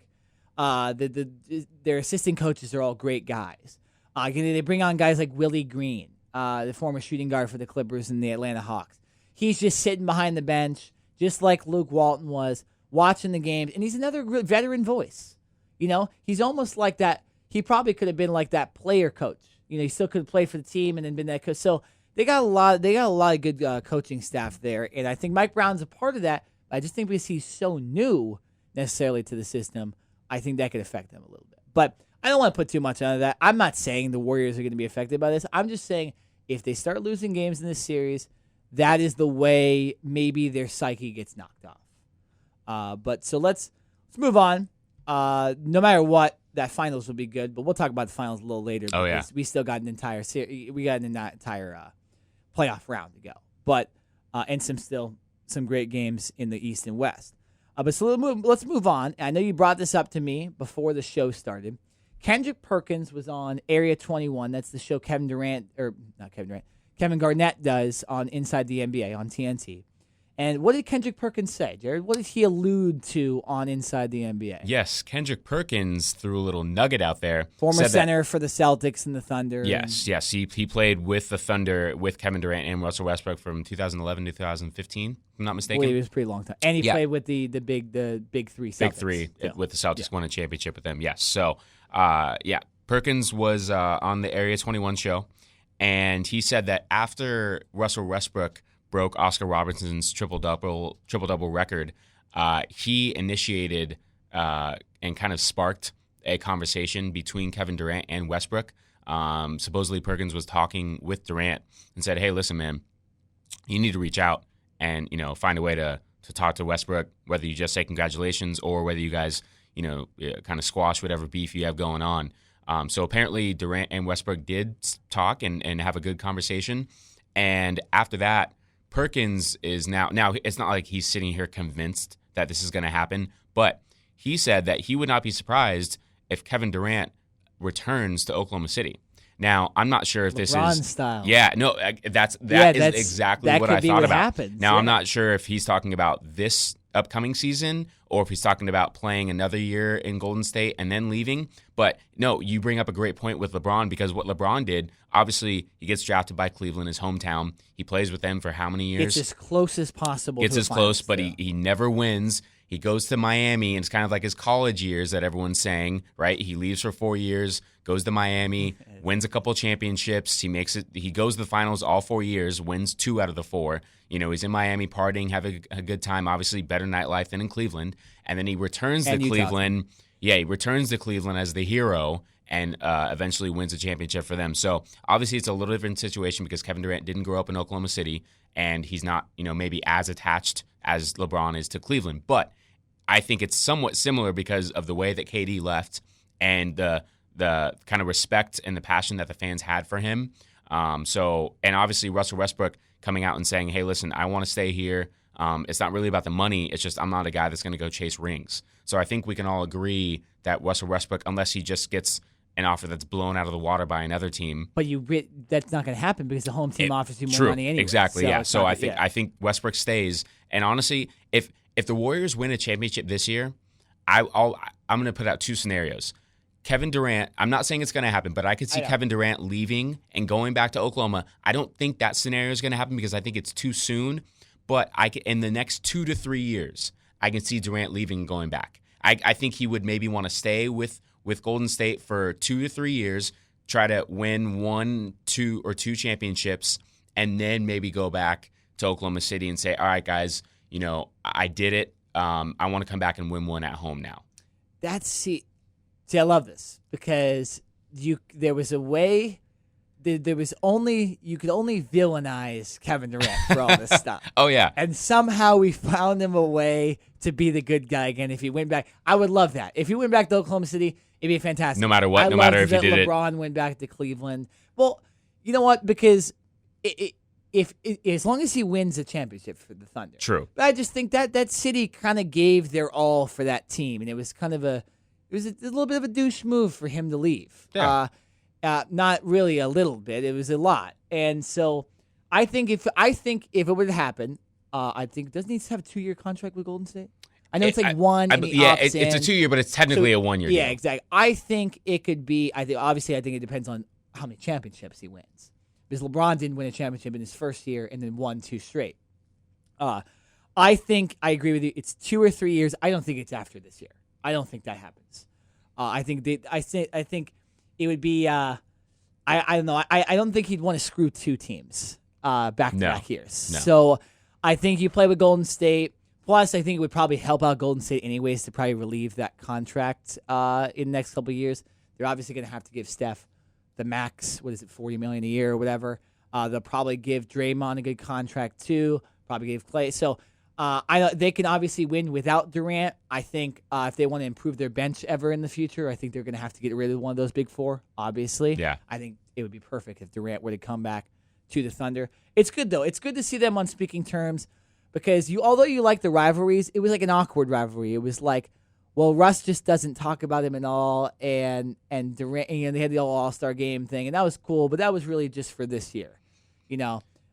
Their assistant coaches are all great guys. They bring on guys like Willie Green, the former shooting guard for the Clippers and the Atlanta Hawks. He's just sitting behind the bench, just like Luke Walton was, watching the games. And he's another veteran voice. He's almost like that. He probably could have been like that player coach. He still could have played for the team and then been that coach. So they got a lot of good coaching staff there. And I think Mike Brown's a part of that. But I just think because he's so new necessarily to the system, I think that could affect them a little bit. But I don't want to put too much on that. I'm not saying the Warriors are going to be affected by this. I'm just saying if they start losing games in this series, that is the way maybe their psyche gets knocked off. But so let's move on. No matter what, that finals will be good. But we'll talk about the finals a little later. Oh, yeah. We still got an entire series. We got an entire playoff round to go. But and some great games in the East and West. But so let's move on. I know you brought this up to me before the show started. Kendrick Perkins was on Area 21. That's the show Kevin Garnett does on Inside the NBA on TNT. And what did Kendrick Perkins say, Jared? What did he allude to on Inside the NBA? Yes, Kendrick Perkins threw a little nugget out there. Former center for the Celtics and the Thunder. Yes. He played with the Thunder with Kevin Durant and Russell Westbrook from 2011 to 2015, if I'm not mistaken. Well, it was a pretty long time. And he played with the big three Celtics. Big three with the Celtics, won a championship with them, yes. So, Perkins was on the Area 21 show, and he said that after Russell Westbrook broke Oscar Robertson's triple-double record, he initiated and kind of sparked a conversation between Kevin Durant and Westbrook. Supposedly Perkins was talking with Durant and said, hey, listen, man, you need to reach out and, find a way to talk to Westbrook, whether you just say congratulations or whether you guys, kind of squash whatever beef you have going on. So apparently Durant and Westbrook did talk and have a good conversation. And after that, Perkins is now it's not like he's sitting here convinced that this is going to happen, but he said that he would not be surprised if Kevin Durant returns to Oklahoma City. Now, I'm not sure if this LeBron is style. Yeah, no, that is exactly what I thought about. Happens, now, I'm not sure if he's talking about this upcoming season or if he's talking about playing another year in Golden State and then leaving. But no, you bring up a great point with LeBron, because what LeBron did, obviously he gets drafted by Cleveland, his hometown. He plays with them for how many years? Gets as close as possible. Gets as close, but he never wins. He goes to Miami, and it's kind of like his college years that everyone's saying, right? He leaves for 4 years, goes to Miami, wins a couple championships. He makes it. He goes to the finals all 4 years, wins 2 out of the 4. He's in Miami partying, having a good time. Obviously, better nightlife than in Cleveland. And then he returns to Cleveland. Yeah, he returns to Cleveland as the hero and eventually wins a championship for them. So obviously, it's a little different situation because Kevin Durant didn't grow up in Oklahoma City, and he's not, maybe as attached as LeBron is to Cleveland. But I think it's somewhat similar because of the way that KD left and the kind of respect and the passion that the fans had for him. And obviously Russell Westbrook coming out and saying, hey, listen, I want to stay here. It's not really about the money. It's just I'm not a guy that's going to go chase rings. So I think we can all agree that Russell Westbrook, unless he just gets an offer that's blown out of the water by another team. But that's not going to happen because the home team offers you more money anyway. Exactly, yeah. So I think Westbrook stays. And honestly, if the Warriors win a championship this year, I'm going to put out 2 scenarios. Kevin Durant, I'm not saying it's going to happen, but I could see Kevin Durant leaving and going back to Oklahoma. I don't think that scenario is going to happen because I think it's too soon. But in the next 2 to 3 years, I can see Durant leaving and going back. I think he would maybe want to stay with Golden State for 2 to 3 years, try to win 1, 2, or 2 championships, and then maybe go back to Oklahoma City and say, all right, guys, I did it. I want to come back and win one at home now. See, I love this because there was a way you could only villainize Kevin Durant for all this stuff. Oh yeah, and somehow we found him a way to be the good guy again. If he went back, I would love that. If he went back to Oklahoma City, it'd be fantastic. No matter what, no matter if he did it. LeBron went back to Cleveland. Well, you know what? Because as long as he wins a championship for the Thunder, true. But I just think that city kind of gave their all for that team, and it was kind of a little bit of a douche move for him to leave. Yeah. Not really a little bit; it was a lot. And so, I think if it would happen, I think doesn't he have a 2-year contract with Golden State? I know it's like one. It's a 2-year, but it's technically a 1-year. Yeah, deal. exactly. I think it could be. I think it depends on how many championships he wins. Because LeBron didn't win a championship in his first year and then won 2 straight. I think I agree with you. It's 2 or 3 years. I don't think it's after this year. I don't think that happens. I think it would be. I don't know. I don't think he'd want to screw 2 teams back-to-back years. No. So I think you play with Golden State. Plus, I think it would probably help out Golden State anyways to probably relieve that contract in the next couple of years. They're obviously going to have to give Steph the max, $40 million a year or whatever. They'll probably give Draymond a good contract too. Probably give Clay. So they can obviously win without Durant. I think if they want to improve their bench ever in the future, I think they're going to have to get rid of one of those big 4, obviously. Yeah. I think it would be perfect if Durant were to come back to the Thunder. It's good, though. It's good to see them on speaking terms because although you like the rivalries, it was like an awkward rivalry. It was like, well, Russ just doesn't talk about him at all, and Durant, they had the All-Star game thing, and that was cool, but that was really just for this year.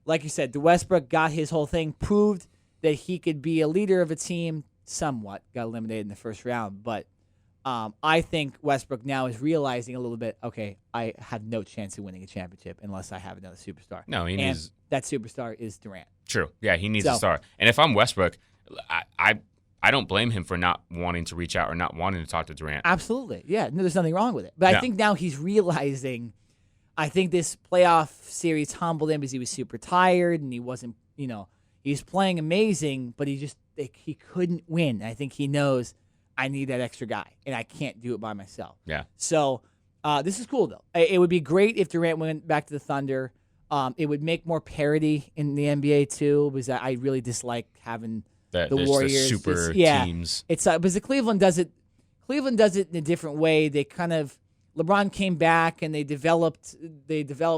Like you said, Westbrook got his whole thing, proved that he could be a leader of a team somewhat, got eliminated in the first round, but I think Westbrook now is realizing a little bit, okay, I have no chance of winning a championship unless I have another superstar. No, he needs that superstar is Durant. True. Yeah, he needs a star. And if I'm Westbrook, I don't blame him for not wanting to reach out or not wanting to talk to Durant. Absolutely. Yeah, no, there's nothing wrong with it. But I think now he's realizing, I think this playoff series humbled him because he was super tired and he wasn't, he was playing amazing, but he couldn't win. I think he knows I need that extra guy and I can't do it by myself. Yeah. So this is cool, though. It would be great if Durant went back to the Thunder. It would make more parity in the NBA, too, because I really dislike having the Warriors, the super teams. It's because Cleveland does it. Cleveland does it in a different way. They kind of LeBron came back and they developed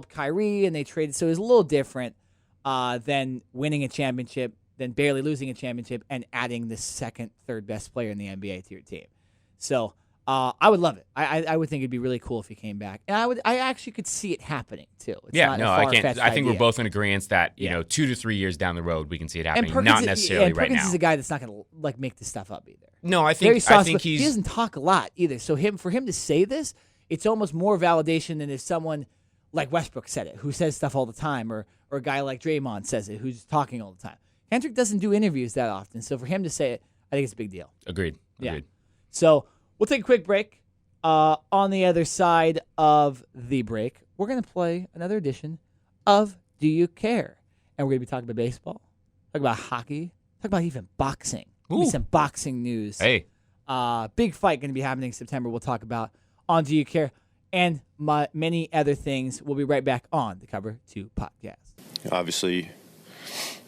Kyrie and they traded. So it was a little different than winning a championship, than barely losing a championship, and adding the second, third best player in the NBA to your team. So I would love it. I would think it'd be really cool if he came back, and I actually could see it happening too. It's not a I can't. I think idea. we're both in agreement that 2 to 3 years down the road we can see it happening. Not necessarily right now. Perkins is a guy that's not going to make this stuff up either. No, I think he doesn't talk a lot either. So for him to say this, it's almost more validation than if someone like Westbrook said it, who says stuff all the time, or a guy like Draymond says it, who's talking all the time. Kendrick doesn't do interviews that often, so for him to say it, I think it's a big deal. Agreed. Yeah. So we'll take a quick break. On the other side of the break, we're going to play another edition of Do You Care? And we're going to be talking about baseball, talk about hockey, talk about even boxing. Maybe some boxing news. Hey. Big fight going to be happening in September. We'll talk about on Do You Care? And many other things. We'll be right back on the Cover 2 podcast. Obviously,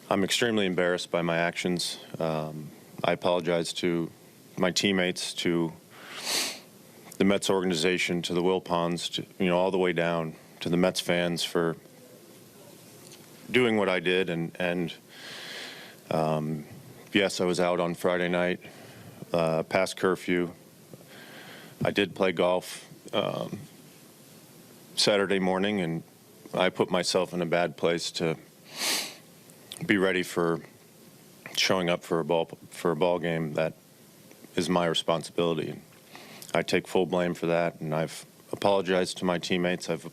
I'm extremely embarrassed by my actions. I apologize to my teammates, to the Mets organization, to the Wilpons, to, all the way down to the Mets fans for doing what I did. And yes, I was out on Friday night, past curfew. I did play golf Saturday morning, and I put myself in a bad place to be ready for showing up for a ball game that is my responsibility. I take full blame for that, and I've apologized to my teammates. I've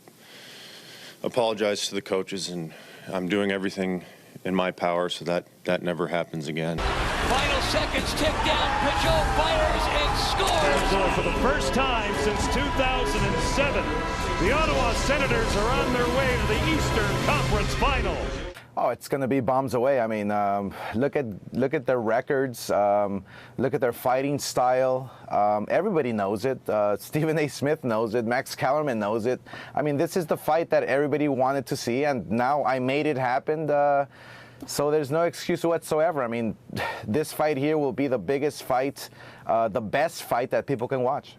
apologized to the coaches, and I'm doing everything in my power so that that never happens again. Final seconds tick down. Peugeot fires and scores. So for the first time since 2007, the Ottawa Senators are on their way to the Eastern Conference Final. Oh, it's going to be bombs away. I mean, look at their records. Look at their fighting style. Everybody knows it. Stephen A. Smith knows it. Max Kellerman knows it. I mean, this is the fight that everybody wanted to see, and now I made it happen. So there's no excuse whatsoever. I mean, this fight here will be the biggest fight, the best fight that people can watch.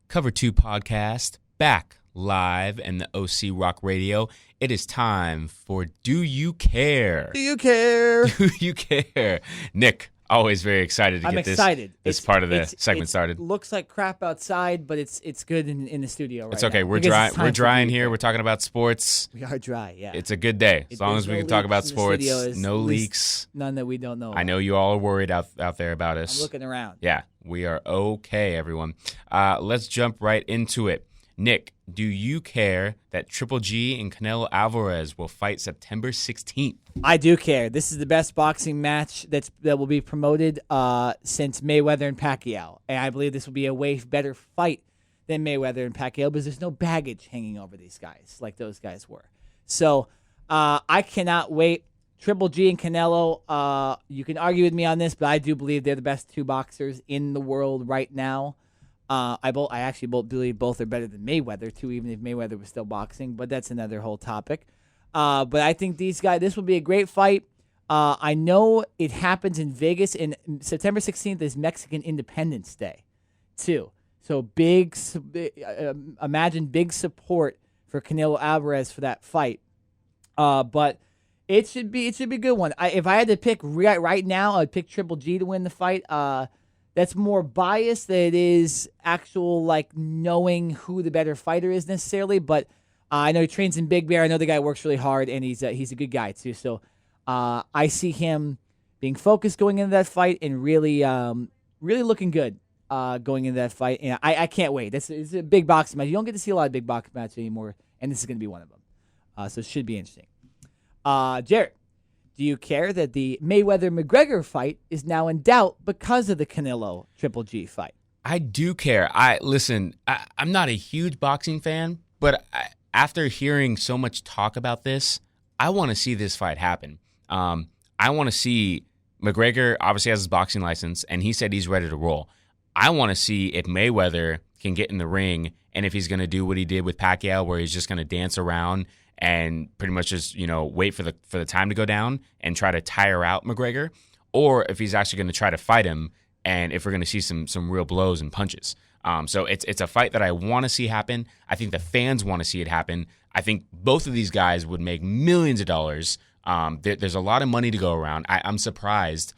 Cover 2 podcast back live in the OC Rock Radio. It is time for Do You Care? Do you care? Do you care? Nick, always very excited to I'm get excited. this part of the segment started. It looks like crap outside, but it's good in the studio right It's okay. now. We're Because dry. We're it's dry time in for here. We're talking about sports. We are dry, yeah. It's a good day as long as we can talk about sports. No leaks. None that we don't know about. I know you all are worried out there about us. I'm looking around. Yeah, we are okay, everyone. Let's jump right into it. Nick, do you care that Triple G and Canelo Alvarez will fight September 16th? I do care. This is the best boxing match that will be promoted since Mayweather and Pacquiao. And I believe this will be a way better fight than Mayweather and Pacquiao because there's no baggage hanging over these guys like those guys were. So I cannot wait. Triple G and Canelo, you can argue with me on this, but I do believe they're the best 2 boxers in the world right now. I actually believe both are better than Mayweather too, even if Mayweather was still boxing. But that's another whole topic. But I think this will be a great fight. I know it happens in Vegas, and September 16th is Mexican Independence Day, too. So imagine big support for Canelo Alvarez for that fight. But it should be a good one. If I had to pick right now, I'd pick Triple G to win the fight. That's more biased than it is actual, like, knowing who the better fighter is necessarily. But I know he trains in Big Bear. I know the guy works really hard, and he's a good guy, too. So I see him being focused going into that fight and really looking good going into that fight. And I can't wait. It's a big boxing match. You don't get to see a lot of big boxing matches anymore, and this is going to be one of them. So it should be interesting. Jared. Do you care that the Mayweather-McGregor fight is now in doubt because of the Canelo Triple G fight? I do care. I'm not a huge boxing fan, but after hearing so much talk about this, I want to see this fight happen. I want to see McGregor obviously has his boxing license, and he said he's ready to roll. I want to see if Mayweather can get in the ring and if he's going to do what he did with Pacquiao, where he's just going to dance around and pretty much just, wait for the time to go down and try to tire out McGregor, or if he's actually going to try to fight him, and if we're going to see some real blows and punches. So it's a fight that I want to see happen. I think the fans want to see it happen. I think both of these guys would make millions of dollars. There's a lot of money to go around. I'm surprised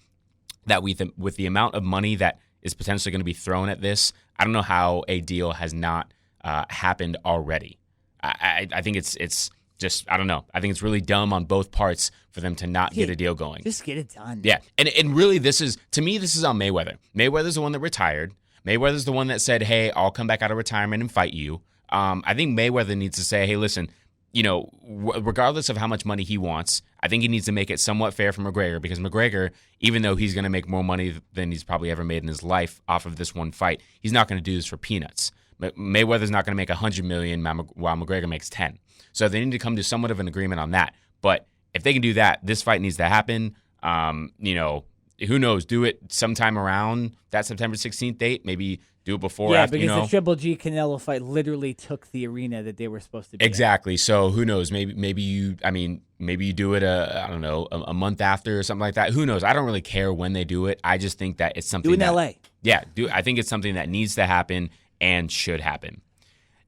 that with the amount of money that is potentially going to be thrown at this, I don't know how a deal has not happened already. I think it's just, I don't know. I think it's really dumb on both parts for them to not get a deal going. Just get it done. Yeah. And really, this is on Mayweather. Mayweather's the one that retired. Mayweather's the one that said, hey, I'll come back out of retirement and fight you. I think Mayweather needs to say, hey, listen, regardless of how much money he wants, I think he needs to make it somewhat fair for McGregor, because McGregor, even though he's going to make more money than he's probably ever made in his life off of this one fight, he's not going to do this for peanuts. Mayweather's not going to make $100 million while McGregor makes 10. So they need to come to somewhat of an agreement on that. But if they can do that, this fight needs to happen. Who knows? Do it sometime around that September 16th date. Maybe do it before. Yeah, after, because the Triple G Canelo fight literally took the arena that they were supposed to be. Exactly. In. So who knows? Maybe you do it. A month after or something like that. Who knows? I don't really care when they do it. I just think that it's something. Do it in LA. Yeah. I think it's something that needs to happen and should happen.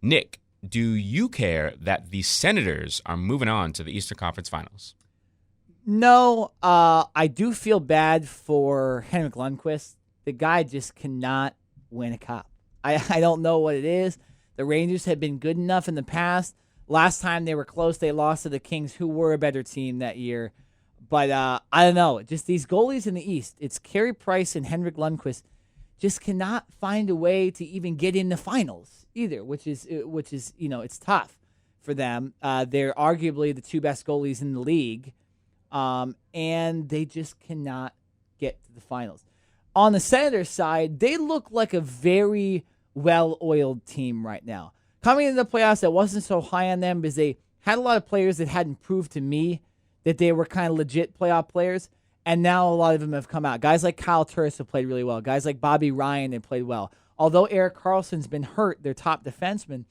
Nick, do you care that the Senators are moving on to the Eastern Conference Finals? No, I do feel bad for Henrik Lundqvist. The guy just cannot win a cup. I don't know what it is. The Rangers have been good enough in the past. Last time they were close, they lost to the Kings, who were a better team that year. But I don't know. Just these goalies in the East, it's Carey Price and Henrik Lundqvist. just cannot find a way to even get in the finals either, which is it's tough for them. They're arguably the 2 best goalies in the league, and they just cannot get to the finals. On the Senators side, they look like a very well-oiled team right now. Coming into the playoffs, I wasn't so high on them because they had a lot of players that hadn't proved to me that they were kind of legit playoff players, and now a lot of them have come out. Guys like Kyle Turris have played really well. Guys like Bobby Ryan have played well. Although Erik Karlsson's been hurt, their top defenseman,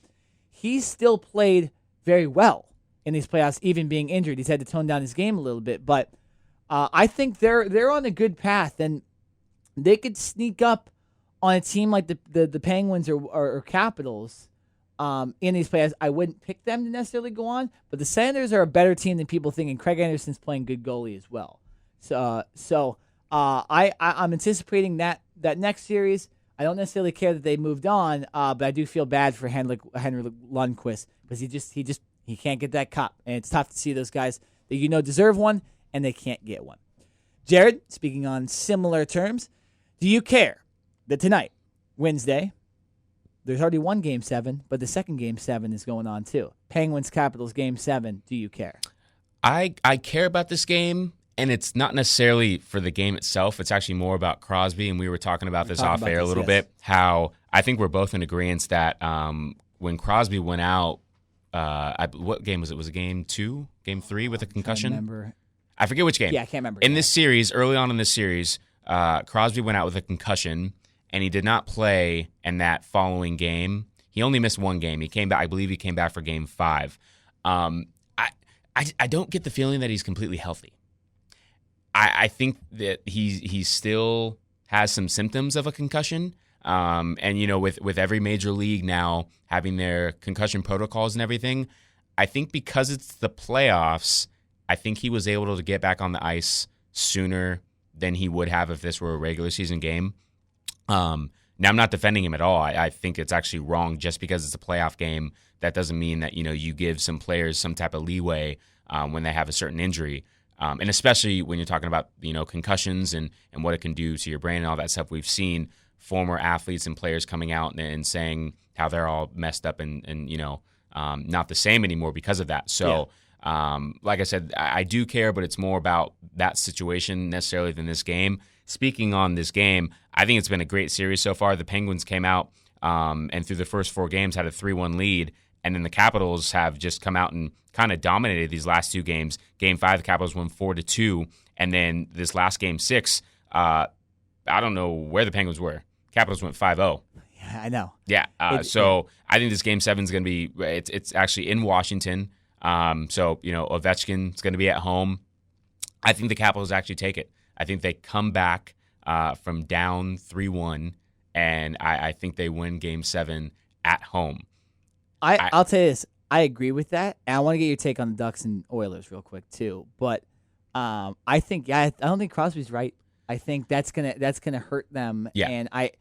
he's still played very well in these playoffs, even being injured. He's had to tone down his game a little bit, but I think they're on a good path, and they could sneak up on a team like the Penguins or Capitals in these playoffs. I wouldn't pick them to necessarily go on, but the Senators are a better team than people think, and Craig Anderson's playing good goalie as well. So I'm anticipating that next series. I don't necessarily care that they moved on, but I do feel bad for Henrik Lundqvist because he can't get that cup, and it's tough to see those guys that deserve one and they can't get one. Jared, speaking on similar terms, do you care that tonight, Wednesday, there's already one Game 7, but the second Game 7 is going on too? Penguins Capitals Game 7. Do you care? I care about this game, and it's not necessarily for the game itself. It's actually more about Crosby, and we were talking about this off air a little bit, how I think we're both in agreement that when Crosby went out, what game was it? Was it Game 2, Game 3 with a concussion? I remember. I forget which game. Yeah, I can't remember. In this series, early on in this series, Crosby went out with a concussion, and he did not play in that following game. He only missed one game. He came back. I believe he came back for Game 5. I don't get the feeling that he's completely healthy. I think that he still has some symptoms of a concussion. And with every major league now having their concussion protocols and everything, I think because it's the playoffs, I think he was able to get back on the ice sooner than he would have if this were a regular season game. Now, I'm not defending him at all. I think it's actually wrong. Just because it's a playoff game, that doesn't mean that you give some players some type of leeway when they have a certain injury. And especially when you're talking about concussions and what it can do to your brain and all that stuff. We've seen former athletes and players coming out and saying how they're all messed up and not the same anymore because of that. So, like I said, I do care, but it's more about that situation necessarily than this game. Speaking on this game, I think it's been a great series so far. The Penguins came out and through the first 4 games had a 3-1 lead, and then the Capitals have just come out and kind of dominated these last 2 games. Game 5, the Capitals won 4-2, and then this last Game 6, I don't know where the Penguins were. Capitals went 5-0. Yeah, I know. Yeah, so I think this Game 7 is going to be it's actually in Washington. So Ovechkin's going to be at home. I think the Capitals actually take it. I think they come back from down 3-1, and I think they win Game 7 at home. I'll tell you this. I agree with that, and I want to get your take on the Ducks and Oilers real quick too. But I don't think Crosby's right. I think that's gonna hurt them. Yeah. And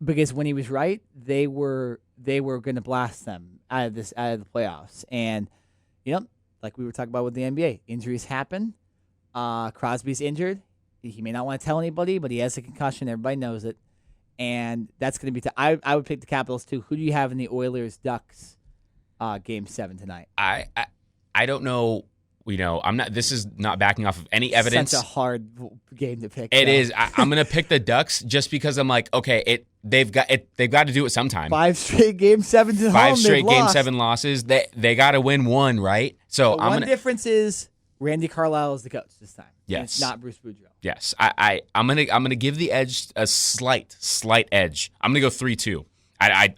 because when he was right, they were gonna blast them out of the playoffs. And like we were talking about with the NBA, injuries happen. Crosby's injured. He may not want to tell anybody, but he has a concussion. Everybody knows it, and that's going to be. I would pick the Capitals too. Who do you have in the Oilers Ducks Game 7 tonight? I don't know. I'm not. This is not backing off of any evidence. Such a hard game to pick. It is. I'm going to pick the Ducks just because I'm like, okay, they've got to do it sometime. 5 straight Game 7s at home. 5 straight Game 7 losses. They got to win one, right? So one difference is Randy Carlyle is the coach this time. Yes, and it's not Bruce Boudreau. Yes, I'm gonna give the edge a slight edge. I'm gonna go 3-2. I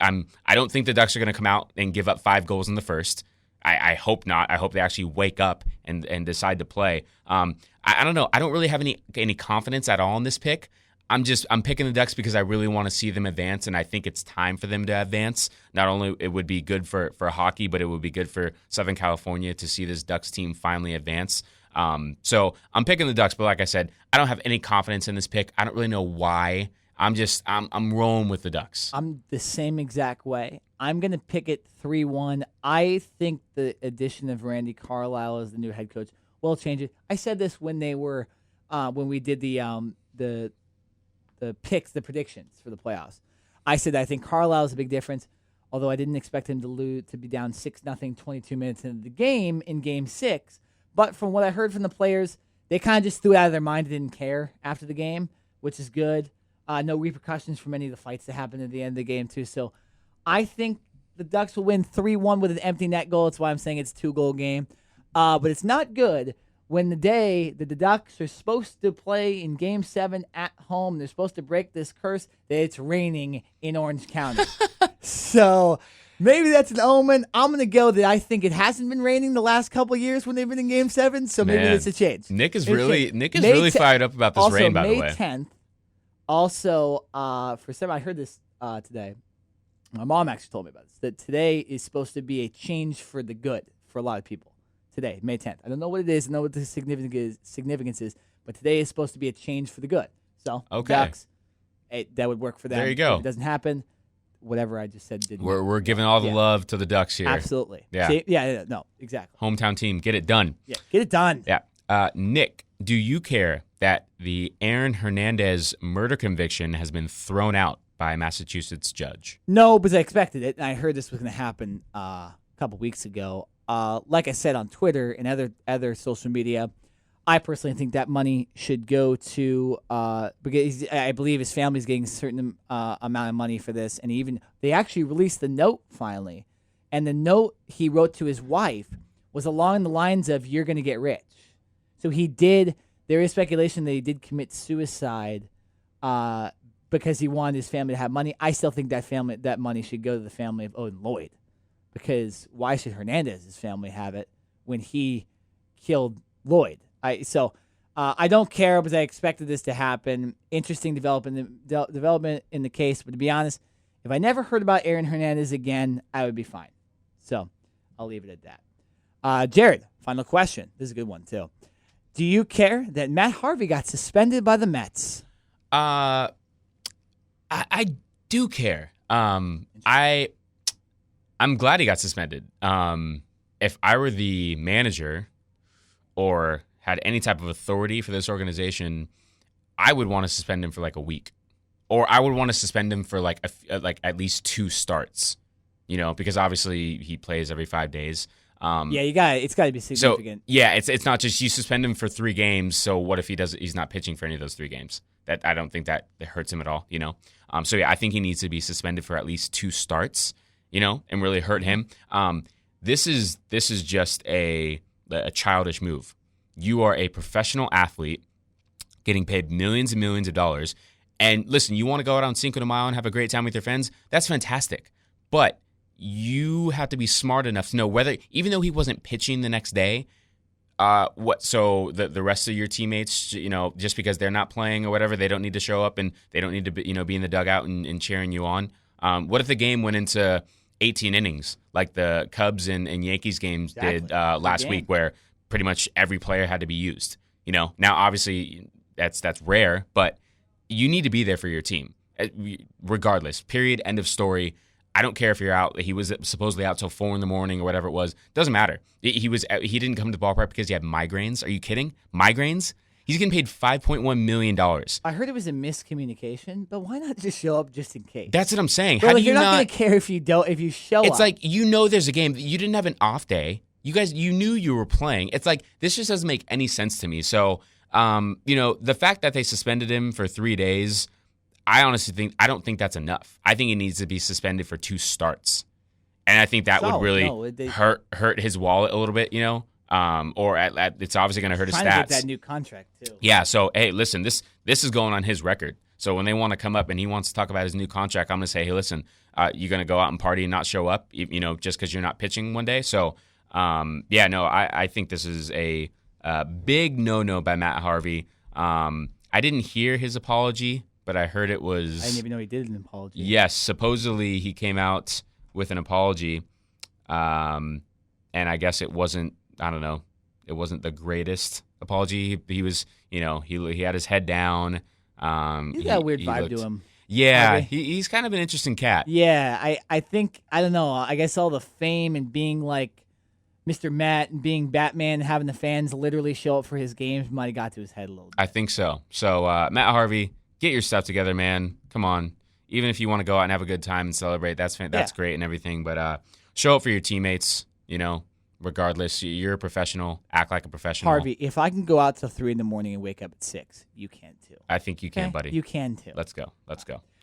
don't think the Ducks are gonna come out and give up 5 goals in the first. I hope not. I hope they actually wake up and decide to play. I don't know. I don't really have any confidence at all in this pick. I'm picking the Ducks because I really want to see them advance, and I think it's time for them to advance. Not only it would be good for hockey, but it would be good for Southern California to see this Ducks team finally advance. So I'm picking the Ducks, but like I said, I don't have any confidence in this pick. I don't really know why. I'm rolling with the Ducks. I'm the same exact way. I'm going to pick it 3-1. I think the addition of Randy Carlyle as the new head coach will change it. I said this when they were when we did the picks, the predictions for the playoffs. I said I think Carlisle's a big difference, although I didn't expect him to be down 6-0, 22 minutes into the game in Game 6. But from what I heard from the players, they kind of just threw it out of their mind and didn't care after the game, which is good. No repercussions from any of the fights that happened at the end of the game, too. So I think the Ducks will win 3-1 with an empty net goal. That's why I'm saying it's a 2-goal game. But it's not good when the day that the Ducks are supposed to play in Game 7 at home, they're supposed to break this curse, that it's raining in Orange County. So maybe that's an omen. I'm going to go that I think it hasn't been raining the last couple of years when they've been in Game 7, so maybe it's a change. Nick is really fired up about this rain, by the way. May 10th, also, for some, I heard this today. My mom actually told me about this, that today is supposed to be a change for the good for a lot of people. Today, May 10th. I don't know what it is. I don't know what the significance is, but today is supposed to be a change for the good. So, Ducks, that would work for them. There you go. If it doesn't happen, whatever I just said didn't. We're giving all the love to the Ducks here. Absolutely. Yeah. See? No, exactly. Hometown team, get it done. Yeah, get it done. Yeah. Nick, do you care that the Aaron Hernandez murder conviction has been thrown out by a Massachusetts judge? No, because I expected it, and I heard this was going to happen a couple weeks ago. Like I said on Twitter and other social media, I personally think that money should go to because I believe his family's getting a certain amount of money for this, and they actually released the note finally, and the note he wrote to his wife was along the lines of "You're going to get rich." So he did. There is speculation that he did commit suicide because he wanted his family to have money. I still think that money should go to the family of Odin Lloyd. Because why should Hernandez's family have it when he killed Lloyd? I don't care because I expected this to happen. Interesting development in the case, but to be honest, if I never heard about Aaron Hernandez again, I would be fine. So I'll leave it at that. Jared, final question. This is a good one too. Do you care that Matt Harvey got suspended by the Mets? I do care. I'm glad he got suspended. If I were the manager or had any type of authority for this organization, I would want to suspend him for like a week, or I would want to suspend him for like at least 2 starts. Because obviously he plays every 5 days. It's got to be significant. So it's not just you suspend him for 3 games. So what if he's not pitching for any of those 3 games? That I don't think that hurts him at all. I think he needs to be suspended for at least 2 starts. And really hurt him. This is just a childish move. You are a professional athlete getting paid millions and millions of dollars. And listen, you want to go out on Cinco de Mayo and have a great time with your friends? That's fantastic. But you have to be smart enough to know whether, even though he wasn't pitching the next day, so the rest of your teammates, just because they're not playing or whatever, they don't need to show up and they don't need to be in the dugout and cheering you on. What if the game went into 18 innings, like the Cubs and Yankees games did last week, where pretty much every player had to be used? Now obviously that's rare, but you need to be there for your team, regardless. Period. End of story. I don't care if you're out. He was supposedly out till 4 a.m. or whatever it was. Doesn't matter. He didn't come to the ballpark because he had migraines. Are you kidding? Migraines? He's getting paid $5.1 million. I heard it was a miscommunication, but why not just show up just in case? That's what I'm saying. Bro, you're not going to care if you show up. It's like, there's a game. You didn't have an off day. You knew you were playing. It's like, this just doesn't make any sense to me. So, the fact that they suspended him for 3 days, I don't think that's enough. I think he needs to be suspended for 2 starts. And I think that would really hurt his wallet a little bit, or it's obviously going to hurt his stats. Trying to get that new contract too. Yeah. So hey, listen, this is going on his record. So when they want to come up and he wants to talk about his new contract, I'm going to say, hey, listen, you're going to go out and party and not show up, just because you're not pitching one day. So I think this is a big no by Matt Harvey. I didn't hear his apology, but I heard it was. I didn't even know he did an apology. Yes, supposedly he came out with an apology, and I guess it wasn't. I don't know. It wasn't the greatest apology. He was, he had his head down. He's got a weird vibe to him. Yeah, he's kind of an interesting cat. Yeah, I think, I don't know, I guess all the fame and being like Mr. Matt and being Batman and having the fans literally show up for his games might have got to his head a little bit. I think so. So, Matt Harvey, get your stuff together, man. Come on. Even if you want to go out and have a good time and celebrate, that's great and everything. But show up for your teammates, regardless. You're a professional. Act like a professional. Harvey, if I can go out till 3 a.m. and wake up at 6, you can too. I think you can, buddy. You can too. Let's go.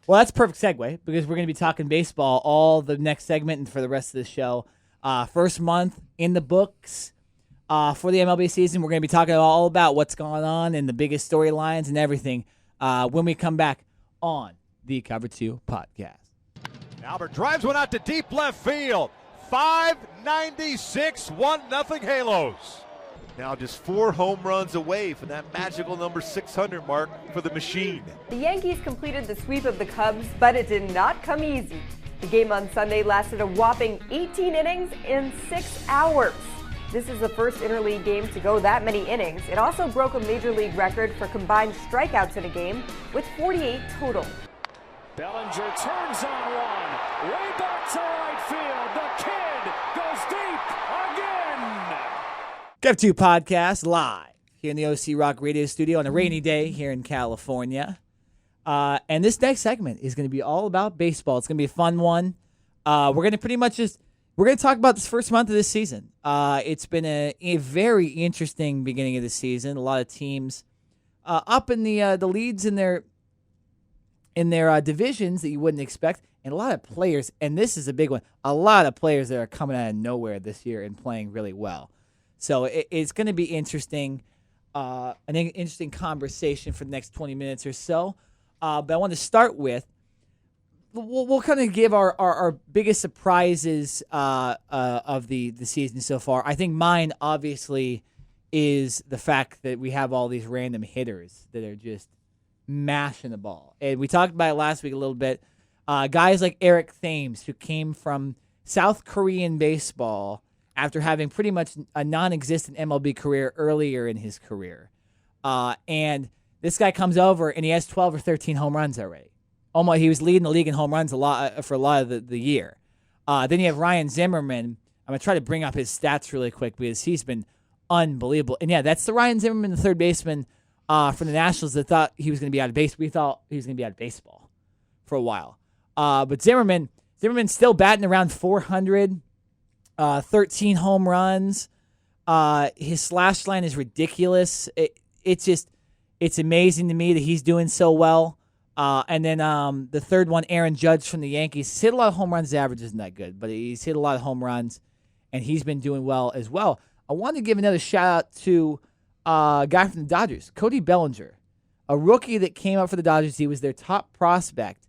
Well, that's a perfect segue because we're going to be talking baseball all the next segment and for the rest of the show. First month in the books for the MLB season. We're going to be talking all about what's going on and the biggest storylines and everything when we come back on the Cover 2 podcast. Albert drives one out to deep left field. 596, 1-0 Halos. Now just 4 home runs away from that magical number 600 mark for the machine. The Yankees completed the sweep of the Cubs, but it did not come easy. The game on Sunday lasted a whopping 18 innings in 6 hours. This is the first interleague game to go that many innings. It also broke a major league record for combined strikeouts in a game with 48 total. Bellinger turns on one, way back to right field. The kid goes deep again. Cover 2 podcast live here in the OC Rock Radio Studio on a rainy day here in California. And this next segment is going to be all about baseball. It's going to be a fun one. We're going to pretty much we're going to talk about this first month of this season. It's been a very interesting beginning of the season. A lot of teams up in the leads in their divisions that you wouldn't expect, and a lot of players, and this is a big one, a lot of players that are coming out of nowhere this year and playing really well. So it's going to be interesting, an interesting conversation for the next 20 minutes or so. But I want to start with, we'll kind of give our biggest surprises of the season so far. I think mine, obviously, is the fact that we have all these random hitters that are just mashing the ball. And we talked about it last week a little bit. Guys like Eric Thames, who came from South Korean baseball after having pretty much a non-existent MLB career earlier in his career. And this guy comes over, and he has 12 or 13 home runs already. Almost, he was leading the league in home runs for a lot of the year. Then you have Ryan Zimmerman. I'm going to try to bring up his stats really quick because he's been unbelievable. And, yeah, that's the Ryan Zimmerman, the third baseman from the Nationals that thought he was going to be out of base. We thought he was going to be out of baseball for a while. But Zimmerman's still batting around 400, 13 home runs. His slash line is ridiculous. It's amazing to me that he's doing so well. And then the third one, Aaron Judge from the Yankees. He's hit a lot of home runs. His average isn't that good, but he's hit a lot of home runs, and he's been doing well as well. I want to give another shout-out to a guy from the Dodgers, Cody Bellinger, a rookie that came up for the Dodgers. He was their top prospect,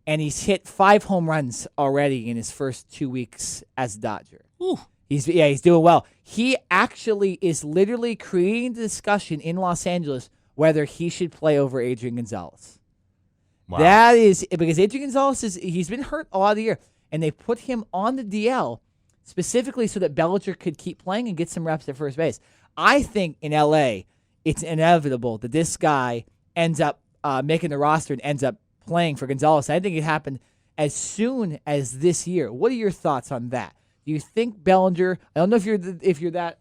and he's hit 5 home runs already in his first 2 weeks as a Dodger. Ooh. He's doing well. He actually is literally creating the discussion in Los Angeles whether he should play over Adrian Gonzalez. Wow. That is because Adrian Gonzalez he's been hurt a lot of the year, and they put him on the DL specifically so that Bellinger could keep playing and get some reps at first base. I think in LA, it's inevitable that this guy ends up making the roster and ends up playing for Gonzalez. I think it happened as soon as this year. What are your thoughts on that? Do you think Bellinger? I don't know if you're that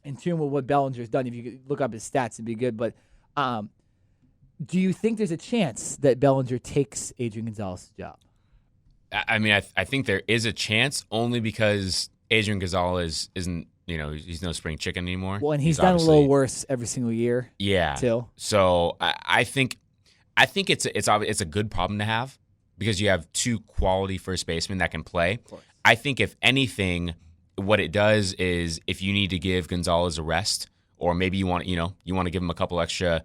in tune with what Bellinger's done. If you could look up his stats, it'd be good. But do you think there's a chance that Bellinger takes Adrian Gonzalez's job? I mean, I think there is a chance only because Adrian Gonzalez isn't, he's no spring chicken anymore. Well, and he's done a little worse every single year. Yeah. Too. So I think it's a good problem to have because you have 2 quality first basemen that can play. I think if anything, what it does is if you need to give Gonzalez a rest, or maybe you want to give him a couple extra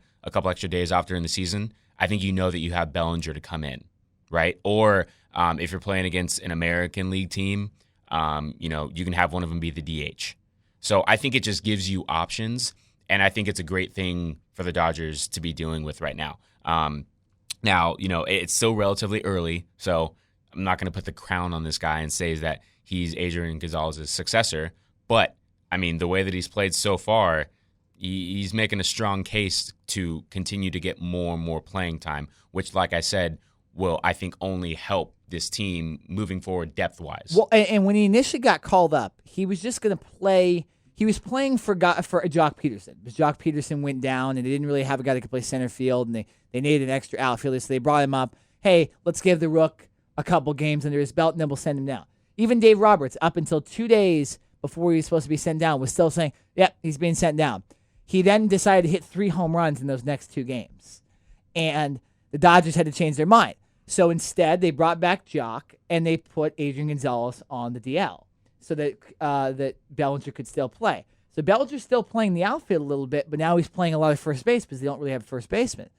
days off during the season, I think that you have Bellinger to come in, right? Or if you're playing against an American League team, you can have one of them be the DH. So I think it just gives you options, and I think it's a great thing for the Dodgers to be dealing with right now. Now, it's still relatively early, so I'm not going to put the crown on this guy and say that he's Adrian Gonzalez's successor. But, I mean, the way that he's played so far, he's making a strong case to continue to get more and more playing time, which, like I said, will, I think, only help this team moving forward depth-wise. Well, and when he initially got called up, he was just going to play he was playing for Jock Peterson. Because Jock Peterson went down, and they didn't really have a guy that could play center field, and they needed an extra outfielder, so they brought him up. Hey, let's give the Rook a couple games under his belt, and then we'll send him down. Even Dave Roberts, up until 2 days before he was supposed to be sent down, was still saying, yep, he's being sent down. He then decided to hit 3 home runs in those next 2 games. And the Dodgers had to change their mind. So instead, they brought back Jock, and they put Adrian Gonzalez on the DL so that that Bellinger could still play. So Bellinger's still playing the outfield a little bit, but now he's playing a lot of first base because they don't really have a first baseman.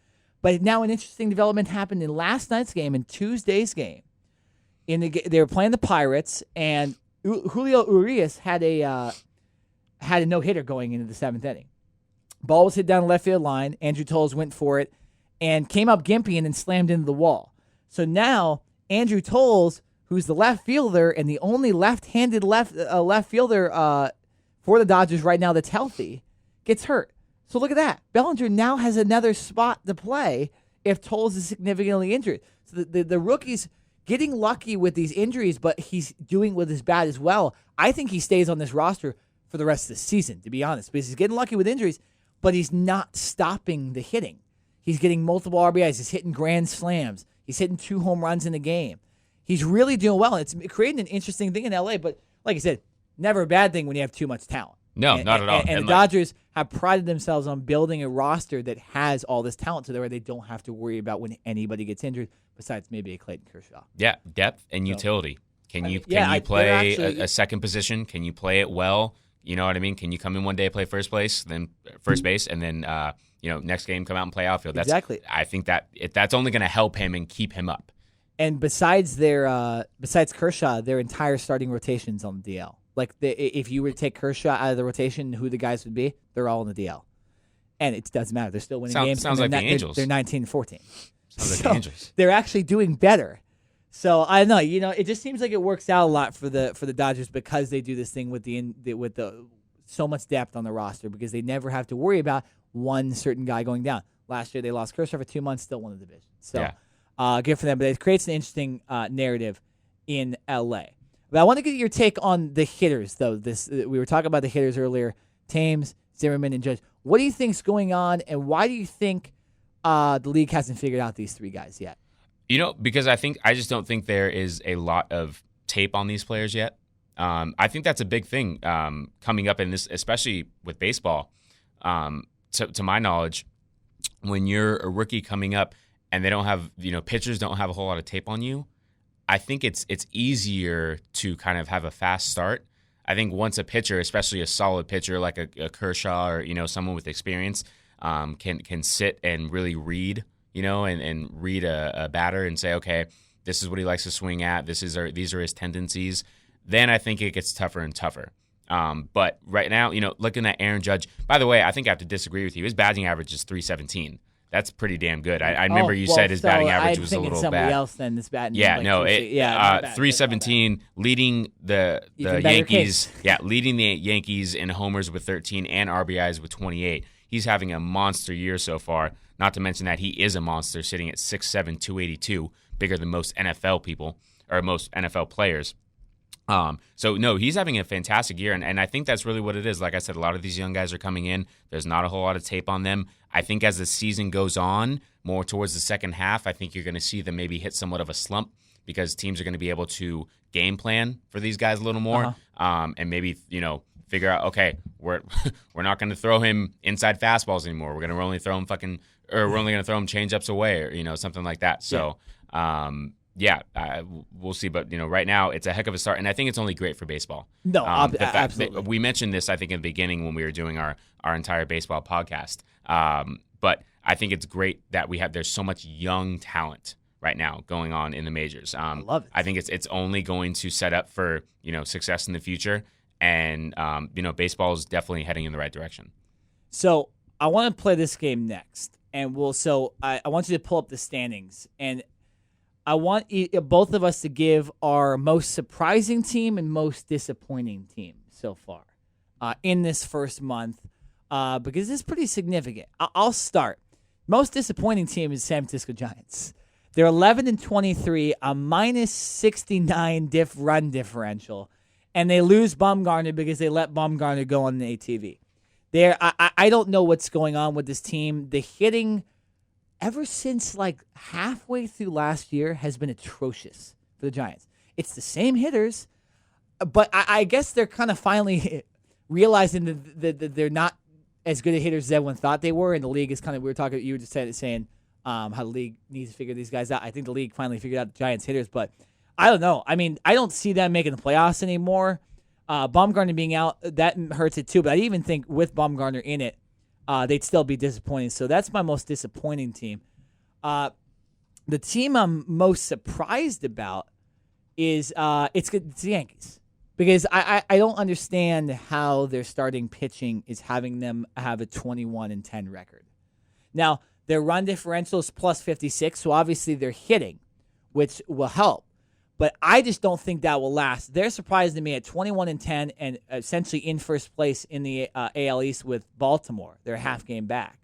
But now an interesting development happened in last night's game, in Tuesday's game. They were playing the Pirates, and Julio Urias had a no-hitter going into the 7th inning. Ball was hit down the left field line. Andrew Toles went for it and came up gimpy and then slammed into the wall. So now Andrew Toles, who's the left fielder and the only left-handed left fielder for the Dodgers right now that's healthy, gets hurt. So look at that. Bellinger now has another spot to play if Toles is significantly injured. So the rookie's getting lucky with these injuries, but he's doing with his bat as well. I think he stays on this roster for the rest of the season, to be honest, because he's getting lucky with injuries, but he's not stopping the hitting. He's getting multiple RBIs. He's hitting grand slams. He's hitting 2 home runs in a game. He's really doing well. It's creating an interesting thing in LA, but like I said, never a bad thing when you have too much talent. No, not at all. And the Dodgers have prided themselves on building a roster that has all this talent to where they don't have to worry about when anybody gets injured, besides maybe a Clayton Kershaw. Yeah, depth and utility. Can you play a second position? Can you play it well? You know what I mean? Can you come in one day, play first base, then first base, and then next game come out and play outfield? Exactly. I think that's only going to help him and keep him up. And besides Kershaw, their entire starting rotation's on the DL. Like if you were to take Kershaw out of the rotation, who the guys would be? They're all in the DL, and it doesn't matter. They're still winning games. Sounds like the Angels. They're 19-14. Sounds like the Angels. They're actually doing better. So I don't know. It just seems like it works out a lot for the Dodgers because they do this thing with the so much depth on the roster because they never have to worry about one certain guy going down. Last year they lost Kershaw for 2 months, still won the division. So good for them. But it creates an interesting narrative in LA. But I want to get your take on the hitters, though. We were talking about the hitters earlier: Thames, Zimmerman, and Judge. What do you think's going on, and why do you think the league hasn't figured out these 3 guys yet? Because I just don't think there is a lot of tape on these players yet. I think that's a big thing coming up in this, especially with baseball. To my knowledge, when you're a rookie coming up and they don't have, pitchers don't have a whole lot of tape on you, I think it's easier to kind of have a fast start. I think once a pitcher, especially a solid pitcher like a Kershaw or someone with experience, can sit and really read, and read a batter and say, okay, this is what he likes to swing at. These are his tendencies. Then I think it gets tougher and tougher. But right now, looking at Aaron Judge, by the way, I think I have to disagree with you. His batting average is .317. That's pretty damn good. I remember you said his batting average was a little bad. Somebody else than this batting. Yeah, no, 317, leading the Yankees. Leading the Yankees in homers with 13 and RBIs with 28. He's having a monster year so far. Not to mention that he is a monster, sitting at 6'7", 282, bigger than most NFL people or most NFL players. So no, he's having a fantastic year, and I think that's really what it is. Like I said, a lot of these young guys are coming in. There's not a whole lot of tape on them. I think as the season goes on, more towards the second half, I think you're going to see them maybe hit somewhat of a slump because teams are going to be able to game plan for these guys a little more, and maybe figure out, okay, we're not going to throw him inside fastballs anymore. We're only going to throw him change-ups away, or something like that. So. We'll see. But, right now it's a heck of a start. And I think it's only great for baseball. No, absolutely. We mentioned this, I think, in the beginning when we were doing our entire baseball podcast. But I think it's great that there's so much young talent right now going on in the majors. I love it. I think it's only going to set up for, success in the future. And, baseball is definitely heading in the right direction. So I want to play this game next. And I want you to pull up the standings. And I want both of us to give our most surprising team and most disappointing team so far in this first month because it's pretty significant. I'll start. Most disappointing team is San Francisco Giants. They're 11-23, a -69 run differential, and they lose Bumgarner because they let Bumgarner go on the ATV. I don't know what's going on with this team. The hitting, ever since like halfway through last year, has been atrocious for the Giants. It's the same hitters, but I guess they're kind of finally realizing that they're not as good a hitters as everyone thought they were, and the league is kind of, you were just saying how the league needs to figure these guys out. I think the league finally figured out the Giants hitters, but I don't know. I mean, I don't see them making the playoffs anymore. Bumgarner being out, that hurts it too, but I even think with Bumgarner in it, they'd still be disappointing. So that's my most disappointing team. The team I'm most surprised about is it's the Yankees. Because I don't understand how their starting pitching is having them have a 21-10 record. Now, their run differential is plus 56, so obviously they're hitting, which will help. But I just don't think that will last. They're surprising me at 21-10 and essentially in first place in the AL East with Baltimore. They're a half game back.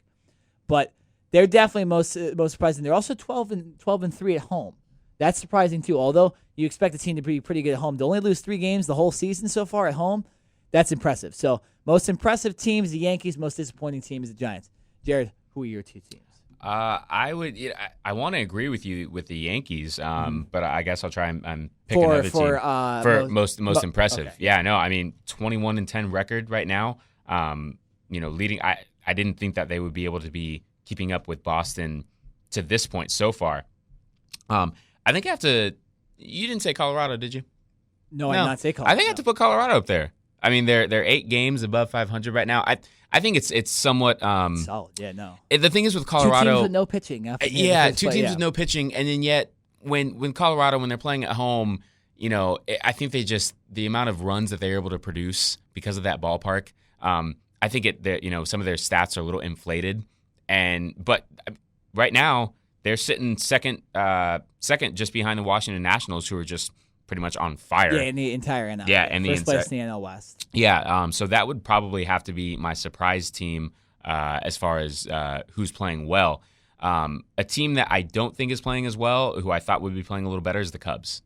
But they're definitely most surprising. They're also 12-3 at home. That's surprising too. Although you expect the team to be pretty good at home, to only lose 3 games the whole season so far at home, that's impressive. So most impressive team is the Yankees. Most disappointing team is the Giants. Jared, who are your 2 teams? I want to agree with you with the Yankees, but I guess I'll try and pick another team for most impressive. Okay. Yeah, no, I mean 21-10 record right now. Leading. I didn't think that they would be able to be keeping up with Boston to this point so far. I think I have to. You didn't say Colorado, did you? No, I did not say Colorado. I think I have to put Colorado up there. I mean, they're 8 games above 500 right now. I think it's somewhat solid. Yeah, no. The thing is with Colorado, 2 teams with no pitching. 2 teams with no pitching, and then yet when Colorado, when they're playing at home, I think the amount of runs that they're able to produce because of that ballpark. I think some of their stats are a little inflated, but right now. They're sitting second just behind the Washington Nationals, who are just pretty much on fire. Yeah, in the entire NL. Yeah, and first place in the NL West. Yeah, so that would probably have to be my surprise team as far as who's playing well. A team that I don't think is playing as well, who I thought would be playing a little better, is the Cubs.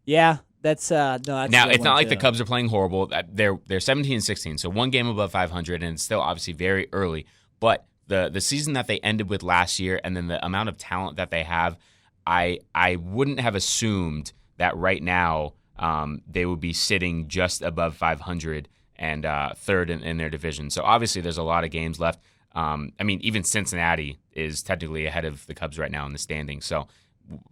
Yeah, that's no. That's now it's not like the Cubs are playing horrible. They're 17-16, so 1 game above 500, and it's still obviously very early, but. The season that they ended with last year and then the amount of talent that they have, I wouldn't have assumed that right now they would be sitting just above 500 and third in their division. So obviously there's a lot of games left. Even Cincinnati is technically ahead of the Cubs right now in the standings. So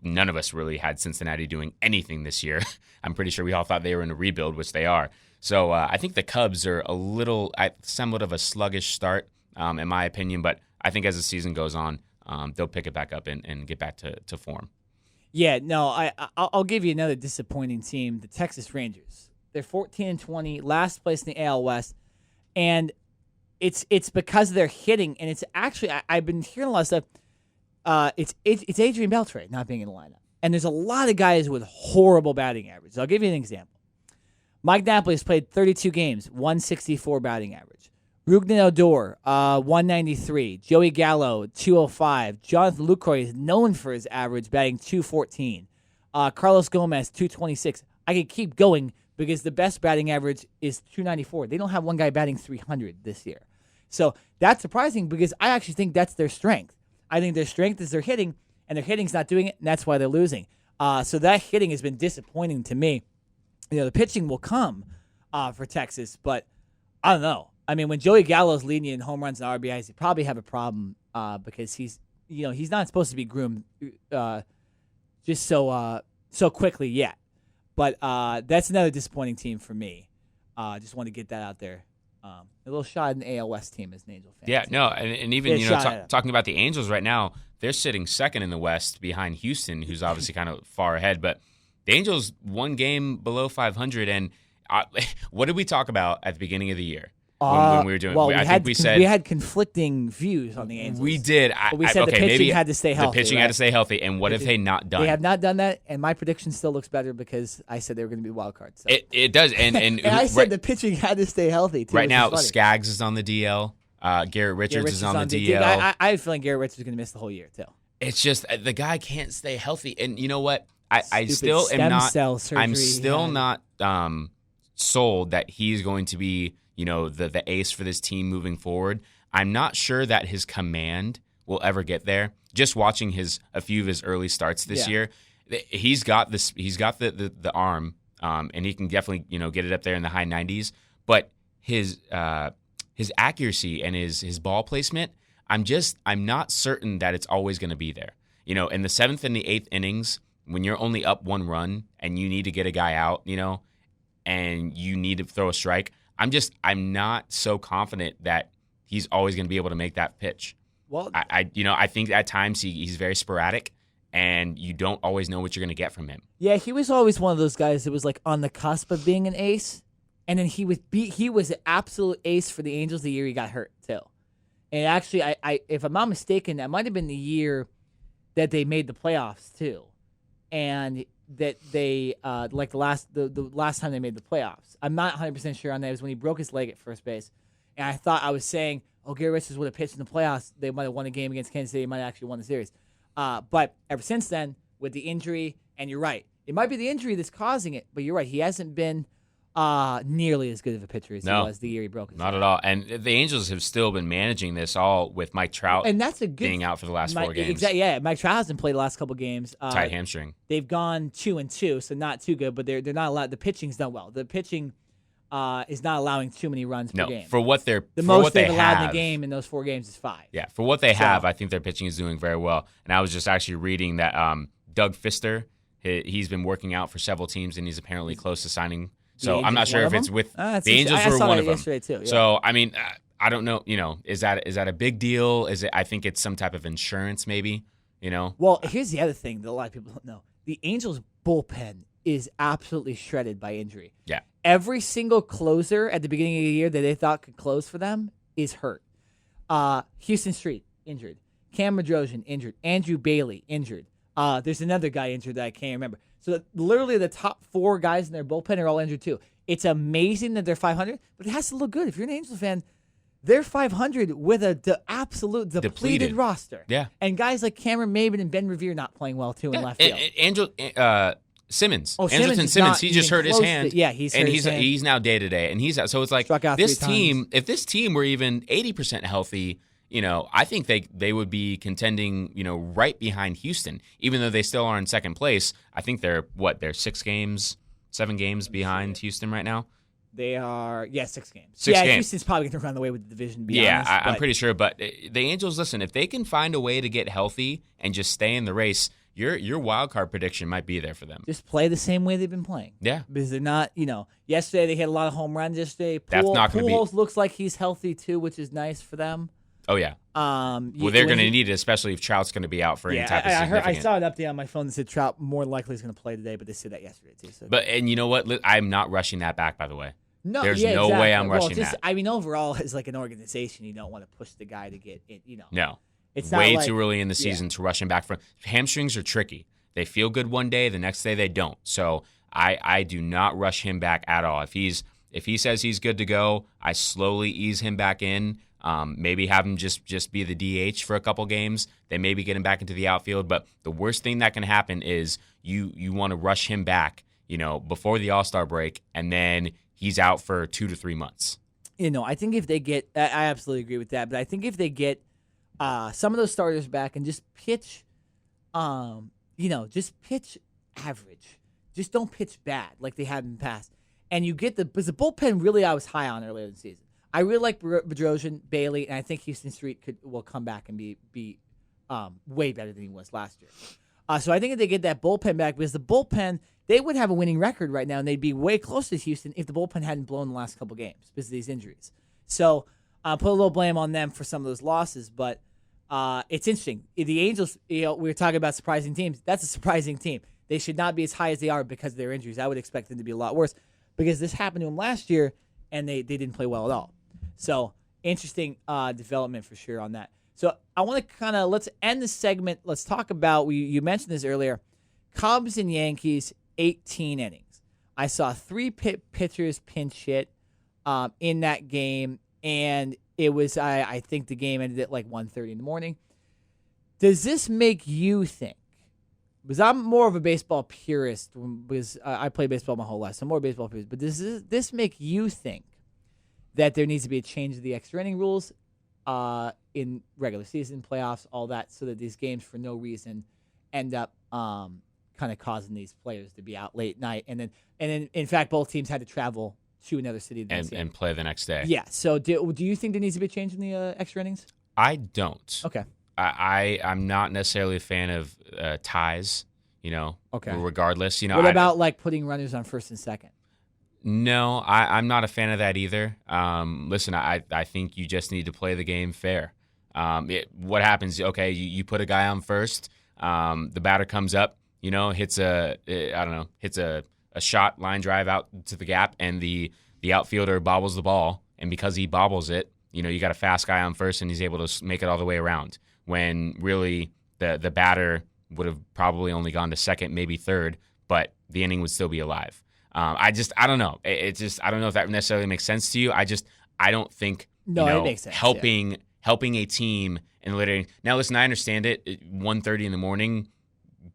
none of us really had Cincinnati doing anything this year. I'm pretty sure we all thought they were in a rebuild, which they are. So I think the Cubs are somewhat of a sluggish start. In my opinion, but I think as the season goes on, they'll pick it back up and get back to form. Yeah, no, I'll give you another disappointing team, the Texas Rangers. They're 14-20, last place in the AL West, and it's because of their hitting, and it's actually I've been hearing a lot of stuff. It's Adrian Beltre not being in the lineup, and there's a lot of guys with horrible batting averages. I'll give you an example. Mike Napoli has played 32 games, 164 batting average. Rougned Odor, 193. Joey Gallo, 205. Jonathan Lucroy is known for his average, batting 214. Carlos Gomez, 226. I could keep going because the best batting average is 294. They don't have one guy batting 300 this year. So that's surprising because I actually think that's their strength. I think their strength is their hitting, and their hitting's not doing it, and that's why they're losing. So that hitting has been disappointing to me. The pitching will come for Texas, but I don't know. I mean, when Joey Gallo's leading you in home runs and RBIs, you probably have a problem because he's not supposed to be groomed just so quickly yet. But that's another disappointing team for me. Just want to get that out there. A little shot in the AL West team as an Angel fan. Yeah, no, and even talking about the Angels right now, they're sitting second in the West behind Houston, who's obviously kind of far ahead. But the Angels 1 game below 500, and what did we talk about at the beginning of the year? When we were doing, I think we said we had conflicting views on the Angels. We did. We said the pitching had to stay healthy. The pitching had to stay healthy, and what have they not done? They have not done that, and my prediction still looks better because I said they were going to be wild cards. So. It does, and I said the pitching had to stay healthy too. Right now, Skaggs is on the DL. Garrett Richards is on the DL. I have a feeling Garrett Richards is going to miss the whole year too. It's just the guy can't stay healthy, and you know what? I still am not. Surgery, I'm still not sold that he's going to be, the ace for this team moving forward. I'm not sure that his command will ever get there. Just watching a few of his early starts this year, he's got this. He's got the arm, and he can definitely get it up there in the high 90s. But his accuracy and his ball placement, I'm not certain that it's always going to be there. In the 7th and the 8th innings, when you're only up 1 run and you need to get a guy out, and you need to throw a strike, I'm not so confident that he's always going to be able to make that pitch. Well, I think at times he's very sporadic, and you don't always know what you're going to get from him. Yeah, he was always one of those guys that was like on the cusp of being an ace, and then he was an absolute ace for the Angels the year he got hurt too. And actually, I if I'm not mistaken, that might have been the year that they made the playoffs too, and that they like the last time they made the playoffs. I'm not 100% sure on that. It was when he broke his leg at first base, and I thought I was saying, oh, Gary Richards would have pitched in the playoffs. They might have won a game against Kansas City. They might have actually won the series. But ever since then, with the injury, and you're right, it might be the injury that's causing it, but you're right, he hasn't been nearly as good of a pitcher as he was the year he broke his leg. Not at all. And the Angels have still been managing this all with Mike Trout and that's a good being out for the last 4 games. Exactly. Yeah, Mike Trout hasn't played the last couple games. Tight hamstring. They've gone 2-2, so not too good, but they're not allowed. The pitching's done well. The pitching is not allowing too many runs per game. For what they're the for most what they they've allowed have, in the game in those 4 games is 5. Yeah, for what they have, I think their pitching is doing very well. And I was just actually reading that Doug Fister, he's been working out for several teams, and he's apparently close to signing. So I'm not sure if it's with the Angels or one of them. Yesterday too. Yeah. So I mean, I don't know. Is that a big deal? Is it? I think it's some type of insurance, maybe. Well, here's the other thing that a lot of people don't know: the Angels' bullpen is absolutely shredded by injury. Yeah. Every single closer at the beginning of the year that they thought could close for them is hurt. Houston Street injured. Cam Madrosian injured. Andrew Bailey injured. There's another guy injured that I can't remember. So literally the top 4 guys in their bullpen are all injured too. It's amazing that they're 500, but it has to look good. If you're an Angels fan, they're 500 with a absolute depleted roster. Yeah. And guys like Cameron Maybin and Ben Revere not playing well too in left field. Simmons. Oh, Anderson Simmons, he just hurt his hand. He's now day to day, and he's so it's like this team. If this team were even 80% healthy, I think they would be contending, right behind Houston, even though they still are in second place. I think they're 7 games behind Houston right now. They are 6 games. 6 games. Houston's probably going to run away with the division. I'm pretty sure. But the Angels, listen, if they can find a way to get healthy and just stay in the race, your wild card prediction might be there for them. Just play the same way they've been playing. Yeah, because they're not. Yesterday they hit a lot of home runs. Yesterday, that's not going to be. Pujols looks like he's healthy too, which is nice for them. Oh yeah. They're going to need it, especially if Trout's going to be out for any type of significant. I saw an update on my phone that said Trout more likely is going to play today, but they said that yesterday too. So. But you know what? I'm not rushing that back. By the way. No, there's no way I'm rushing that. I mean, overall, as like an organization, you don't want to push the guy to get it. No, it's way too early in the season to rush him back. Hamstrings are tricky. They feel good one day, the next day they don't. So I do not rush him back at all. If he says he's good to go, I slowly ease him back in. Maybe have him just be the DH for a couple games. Then maybe get him back into the outfield. But the worst thing that can happen is you want to rush him back, before the All-Star break, and then he's out for 2 to 3 months. I think if they get, I absolutely agree with that. But I think if they get some of those starters back and just pitch, just pitch average. Just don't pitch bad like they have in the past. And you get because the bullpen really I was high on earlier in the season. I really like Bedrosian, Bailey, and I think Houston Street will come back and be way better than he was last year. So I think if they get that bullpen back, because the bullpen, they would have a winning record right now, and they'd be way closer to Houston if the bullpen hadn't blown the last couple games because of these injuries. So put a little blame on them for some of those losses, but it's interesting. The Angels, we were talking about surprising teams. That's a surprising team. They should not be as high as they are because of their injuries. I would expect them to be a lot worse because this happened to them last year, and they didn't play well at all. So interesting development for sure on that. So I want to let's end this segment. Let's talk about, you mentioned this earlier, Cubs and Yankees, 18 innings. I saw 3 pitchers pinch hit in that game, and it was, I think the game ended at like 1:30 in the morning. Does this make you think because I'm more of a baseball purist because I play baseball my whole life. So I'm more of a baseball purist. But this make you think that there needs to be a change of the extra inning rules in regular season, playoffs, all that, so that these games for no reason end up kind of causing these players to be out late night, and then in fact both teams had to travel to another city and play the next day. Yeah. So do you think there needs to be a change in the extra innings? I don't. Okay. I'm not necessarily a fan of ties. Okay. Regardless, what about like putting runners on first and second? No, I'm not a fan of that either. Listen, I think you just need to play the game fair. What happens? Okay, you put a guy on first. The batter comes up, hits a shot line drive out to the gap, and the outfielder bobbles the ball. And because he bobbles it, you got a fast guy on first, and he's able to make it all the way around. When really the batter would have probably only gone to second, maybe third, but the inning would still be alive. I don't know. I don't know if that necessarily makes sense to you. I don't think it makes sense, helping a team in the later innings. Now, listen, I understand it. 1:30 in the morning,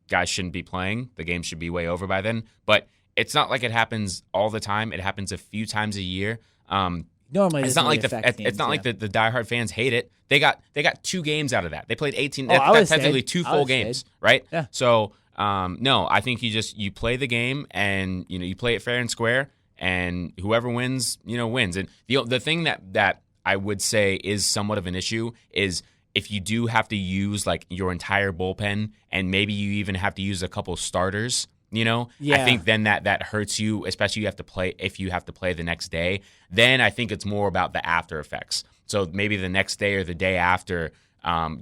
guys shouldn't be playing. The game should be way over by then. But it's not like it happens all the time. It happens a few times a year. Normally, it's not like the diehard fans hate it. They got 2 games out of that. They played 18. That's technically 2 full games, right? Yeah. So. No, I think you play the game and you play it fair and square, and whoever wins, wins. And the thing that I would say is somewhat of an issue is if you do have to use like your entire bullpen, and maybe you even have to use a couple starters. Yeah. I think then that hurts you, especially if you have to play the next day. Then I think it's more about the after effects. So maybe the next day or the day after,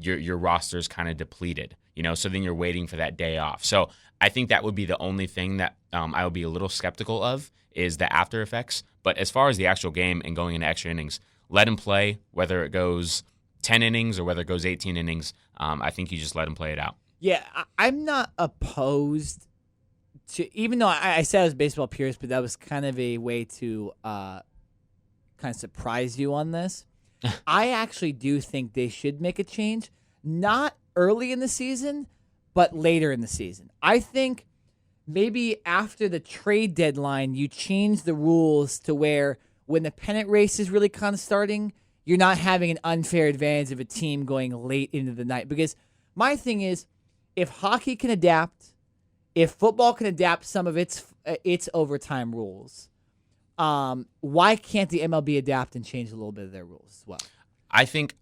your roster's kind of depleted. So then you're waiting for that day off. So I think that would be the only thing that I would be a little skeptical of is the after effects. But as far as the actual game and going into extra innings, let him play, whether it goes 10 innings or whether it goes 18 innings. I think you just let him play it out. Yeah, I'm not opposed to, even though I said I was baseball purist, but that was kind of a way to kind of surprise you on this. I actually do think they should make a change, not early in the season, but later in the season. I think maybe after the trade deadline, you change the rules to where when the pennant race is really kind of starting, you're not having an unfair advantage of a team going late into the night. Because my thing is, if hockey can adapt, if football can adapt some of its overtime rules, why can't the MLB adapt and change a little bit of their rules as well? I think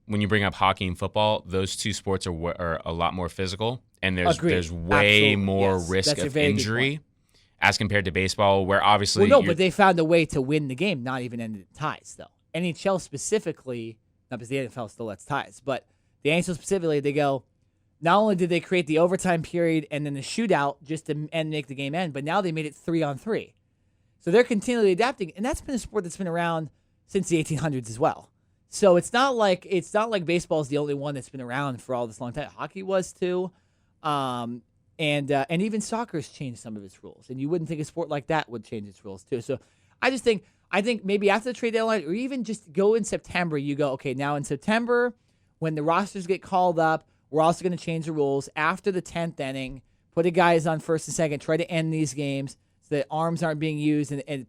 when you bring up hockey and football, those two sports are a lot more physical, and there's way more risk of injury as compared to baseball, where obviously but they found a way to win the game, not even end in ties though. NHL specifically, not because the NFL still lets ties, but the NHL specifically, they go, not only did they create the overtime period and then the shootout just to make the game end, but now they made it 3-on-3. So they're continually adapting, and that's been a sport that's been around since the 1800s as well. So it's not like baseball is the only one that's been around for all this long time. Hockey was too, and even soccer's changed some of its rules. And you wouldn't think a sport like that would change its rules too. So I think maybe after the trade deadline, or even just go in September, you go, okay, now in September when the rosters get called up, we're also going to change the rules after the 10th inning. Put the guys on first and second. Try to end these games so that arms aren't being used and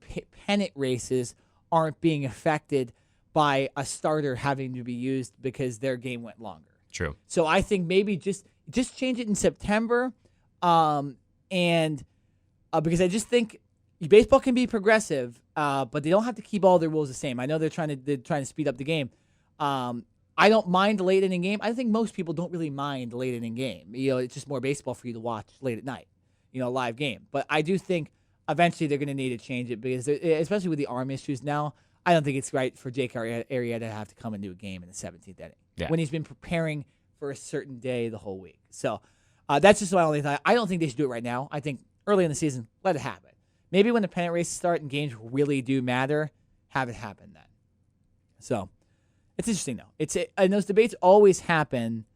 pennant races aren't being affected by a starter having to be used because their game went longer. True. So I think maybe just change it in September, because I just think baseball can be progressive, but they don't have to keep all their rules the same. I know they're trying to speed up the game. I don't mind the late inning game. I think most people don't really mind the late inning game. It's just more baseball for you to watch late at night. A live game. But I do think eventually they're going to need to change it because, especially with the arm issues now, I don't think it's right for Jake Arrieta to have to come into a game in the 17th inning when he's been preparing for a certain day the whole week. So that's just my only thought. I don't think they should do it right now. I think early in the season, let it happen. Maybe when the pennant races start and games really do matter, have it happen then. So it's interesting though. And those debates always happen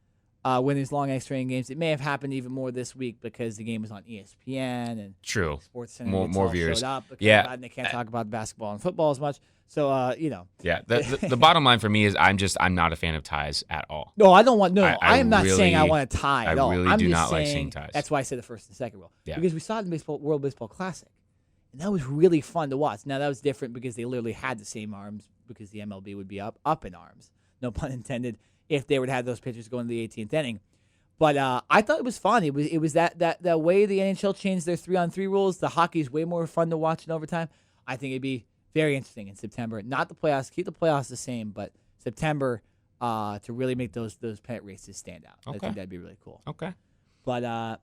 win these long extra inning games. It may have happened even more this week because the game was on ESPN and True. Sports Center. More viewers. Showed up Yeah. And they can't talk about basketball and football as much. So, Yeah. The bottom line for me is I'm not a fan of ties at all. No, I don't want. No, I am not really- saying I want a tie at all. I really I'm do just not like saying seeing ties. That's why I said the first and second rule. Yeah. Because we saw it in the World Baseball Classic, and that was really fun to watch. Now that was different because they literally had the same arms because the MLB would be up in arms. No pun intended. If they would have those pitchers going to the 18th inning. But I thought it was fun. It was that way the NHL changed their 3-on-3 rules. The hockey's way more fun to watch in overtime. I think it'd be very interesting in September. Not the playoffs. Keep the playoffs the same, but September to really make those pennant races stand out. Okay. I think that'd be really cool. Okay. But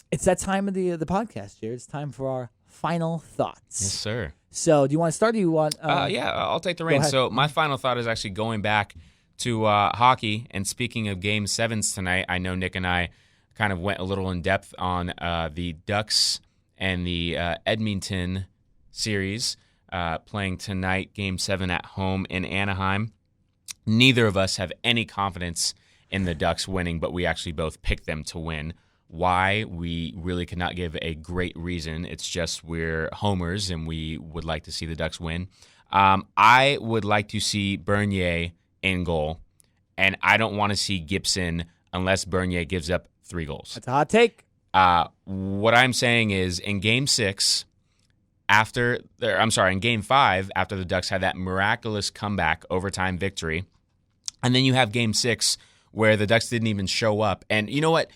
it's that time of the podcast, Jared. It's time for our final thoughts. Yes, sir. So do you want to start or do you want... Yeah, I'll take the reins. So my final thought is actually going back to hockey. And speaking of Game 7s tonight, I know Nick and I kind of went a little in depth on the Ducks and the Edmonton series playing tonight, Game 7 at home in Anaheim. Neither of us have any confidence in the Ducks winning, but we actually both picked them to win. Why? We really cannot give a great reason. It's just we're homers and we would like to see the Ducks win. I would like to see Bernier in goal, and I don't want to see Gibson unless Bernier gives up 3 goals. That's a hot take. What I'm saying is in Game 6, in Game 5, after the Ducks had that miraculous comeback overtime victory, and then you have Game 6 where the Ducks didn't even show up. And you know what?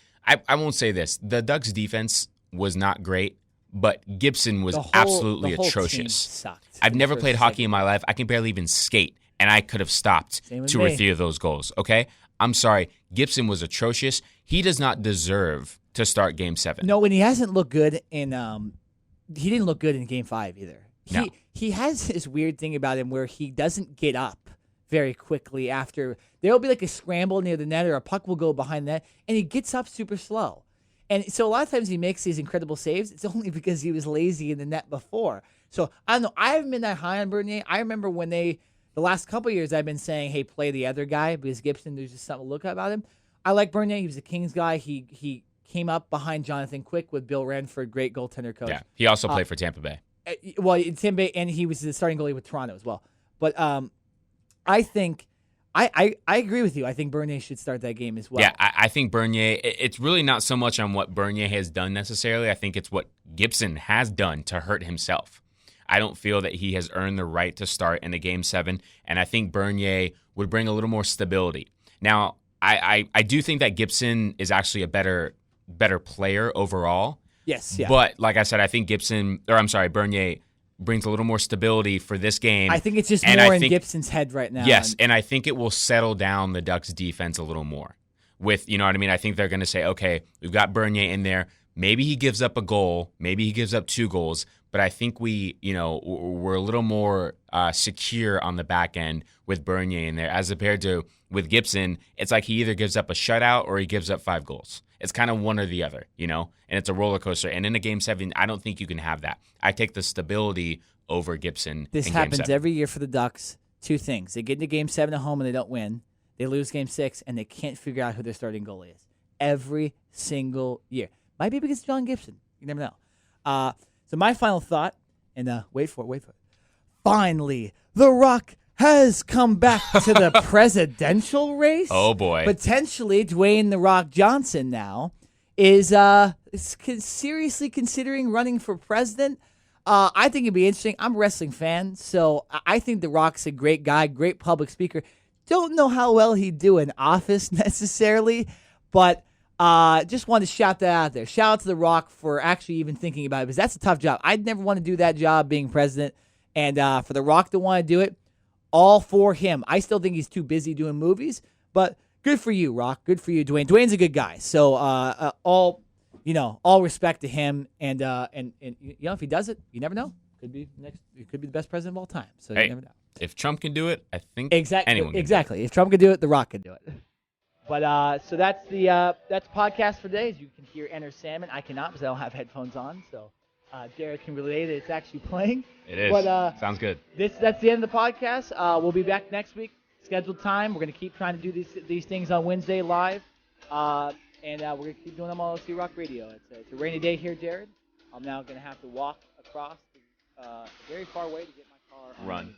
I won't say this. The Ducks' defense was not great, but Gibson was absolutely atrocious. I've never played hockey in my life. I can barely even skate, and I could have stopped 2 or 3 of those goals, okay? I'm sorry. Gibson was atrocious. He does not deserve to start Game 7. No, and he hasn't looked good in he didn't look good in Game 5 either. No. He has this weird thing about him where he doesn't get up very quickly after. There will be like a scramble near the net or a puck will go behind the net, and he gets up super slow. And so a lot of times he makes these incredible saves. It's only because he was lazy in the net before. So I don't know. I haven't been that high on Bernier. I remember when the last couple of years I've been saying, hey, play the other guy because Gibson, there's just something to look at about him. I like Bernier. He was a Kings guy. He came up behind Jonathan Quick with Bill Renford, great goaltender coach. Yeah, he also played for Tampa Bay. Well, Tampa Bay, and he was the starting goalie with Toronto as well. But I think I agree with you. I think Bernier should start that game as well. Yeah, I think Bernier, it's really not so much on what Bernier has done necessarily. I think it's what Gibson has done to hurt himself. I don't feel that he has earned the right to start in a Game 7, and I think Bernier would bring a little more stability. Now, I do think that Gibson is actually a better player overall. Yes, yeah. But like I said, I think Bernier brings a little more stability for this game. I think it's just more in Gibson's head right now. Yes, and I think it will settle down the Ducks' defense a little more. With, you know what I mean? I think they're going to say, okay, we've got Bernier in there. Maybe he gives up a goal. Maybe he gives up 2 goals. But I think we're a little more secure on the back end with Bernier in there as compared to with Gibson. It's like he either gives up a shutout or he gives up 5 goals. It's kind of one or the other, and it's a roller coaster. And in a Game 7, I don't think you can have that. I take the stability over Gibson. This in happens Game 7. every year for the Ducks. 2 things. They get into Game 7 at home and they don't win. They lose Game 6 and they can't figure out who their starting goalie is. Every single year. Might be because of John Gibson. You never know. So my final thought, and wait for it. Finally, The Rock has come back to the presidential race. Oh, boy. Potentially, Dwayne The Rock Johnson now is seriously considering running for president. I think it'd be interesting. I'm a wrestling fan, so I think The Rock's a great guy, great public speaker. Don't know how well he'd do in office necessarily, but just wanted to shout that out there. Shout out to The Rock for actually even thinking about it, because that's a tough job. I'd never want to do that job, being president, and for The Rock to want to do it, all for him. I still think he's too busy doing movies, but good for you, Rock. Good for you, Dwayne. Dwayne's a good guy. So all respect to him. And if he does it, you never know. Could be next. It could be the best president of all time. So you never know. If Trump can do it, I think anyone can do it. If Trump can do it, The Rock can do it. But so that's podcast for today. As you can hear Enter Salmon, I cannot because I don't have headphones on. So Jared can relate it. It's actually playing. It is. But, sounds good. That's the end of the podcast. We'll be back next week, scheduled time. We're going to keep trying to do these things on Wednesday live. And we're going to keep doing them on LC Rock Radio. It's a rainy day here, Jared. I'm now going to have to walk across a very far way to get my car on. Run.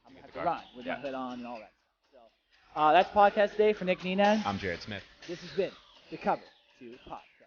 I'm going to have to run with my hood on and all that stuff. So that's podcast today for Nick Neinan. I'm Jared Smith. This has been the Cover 2 Podcast.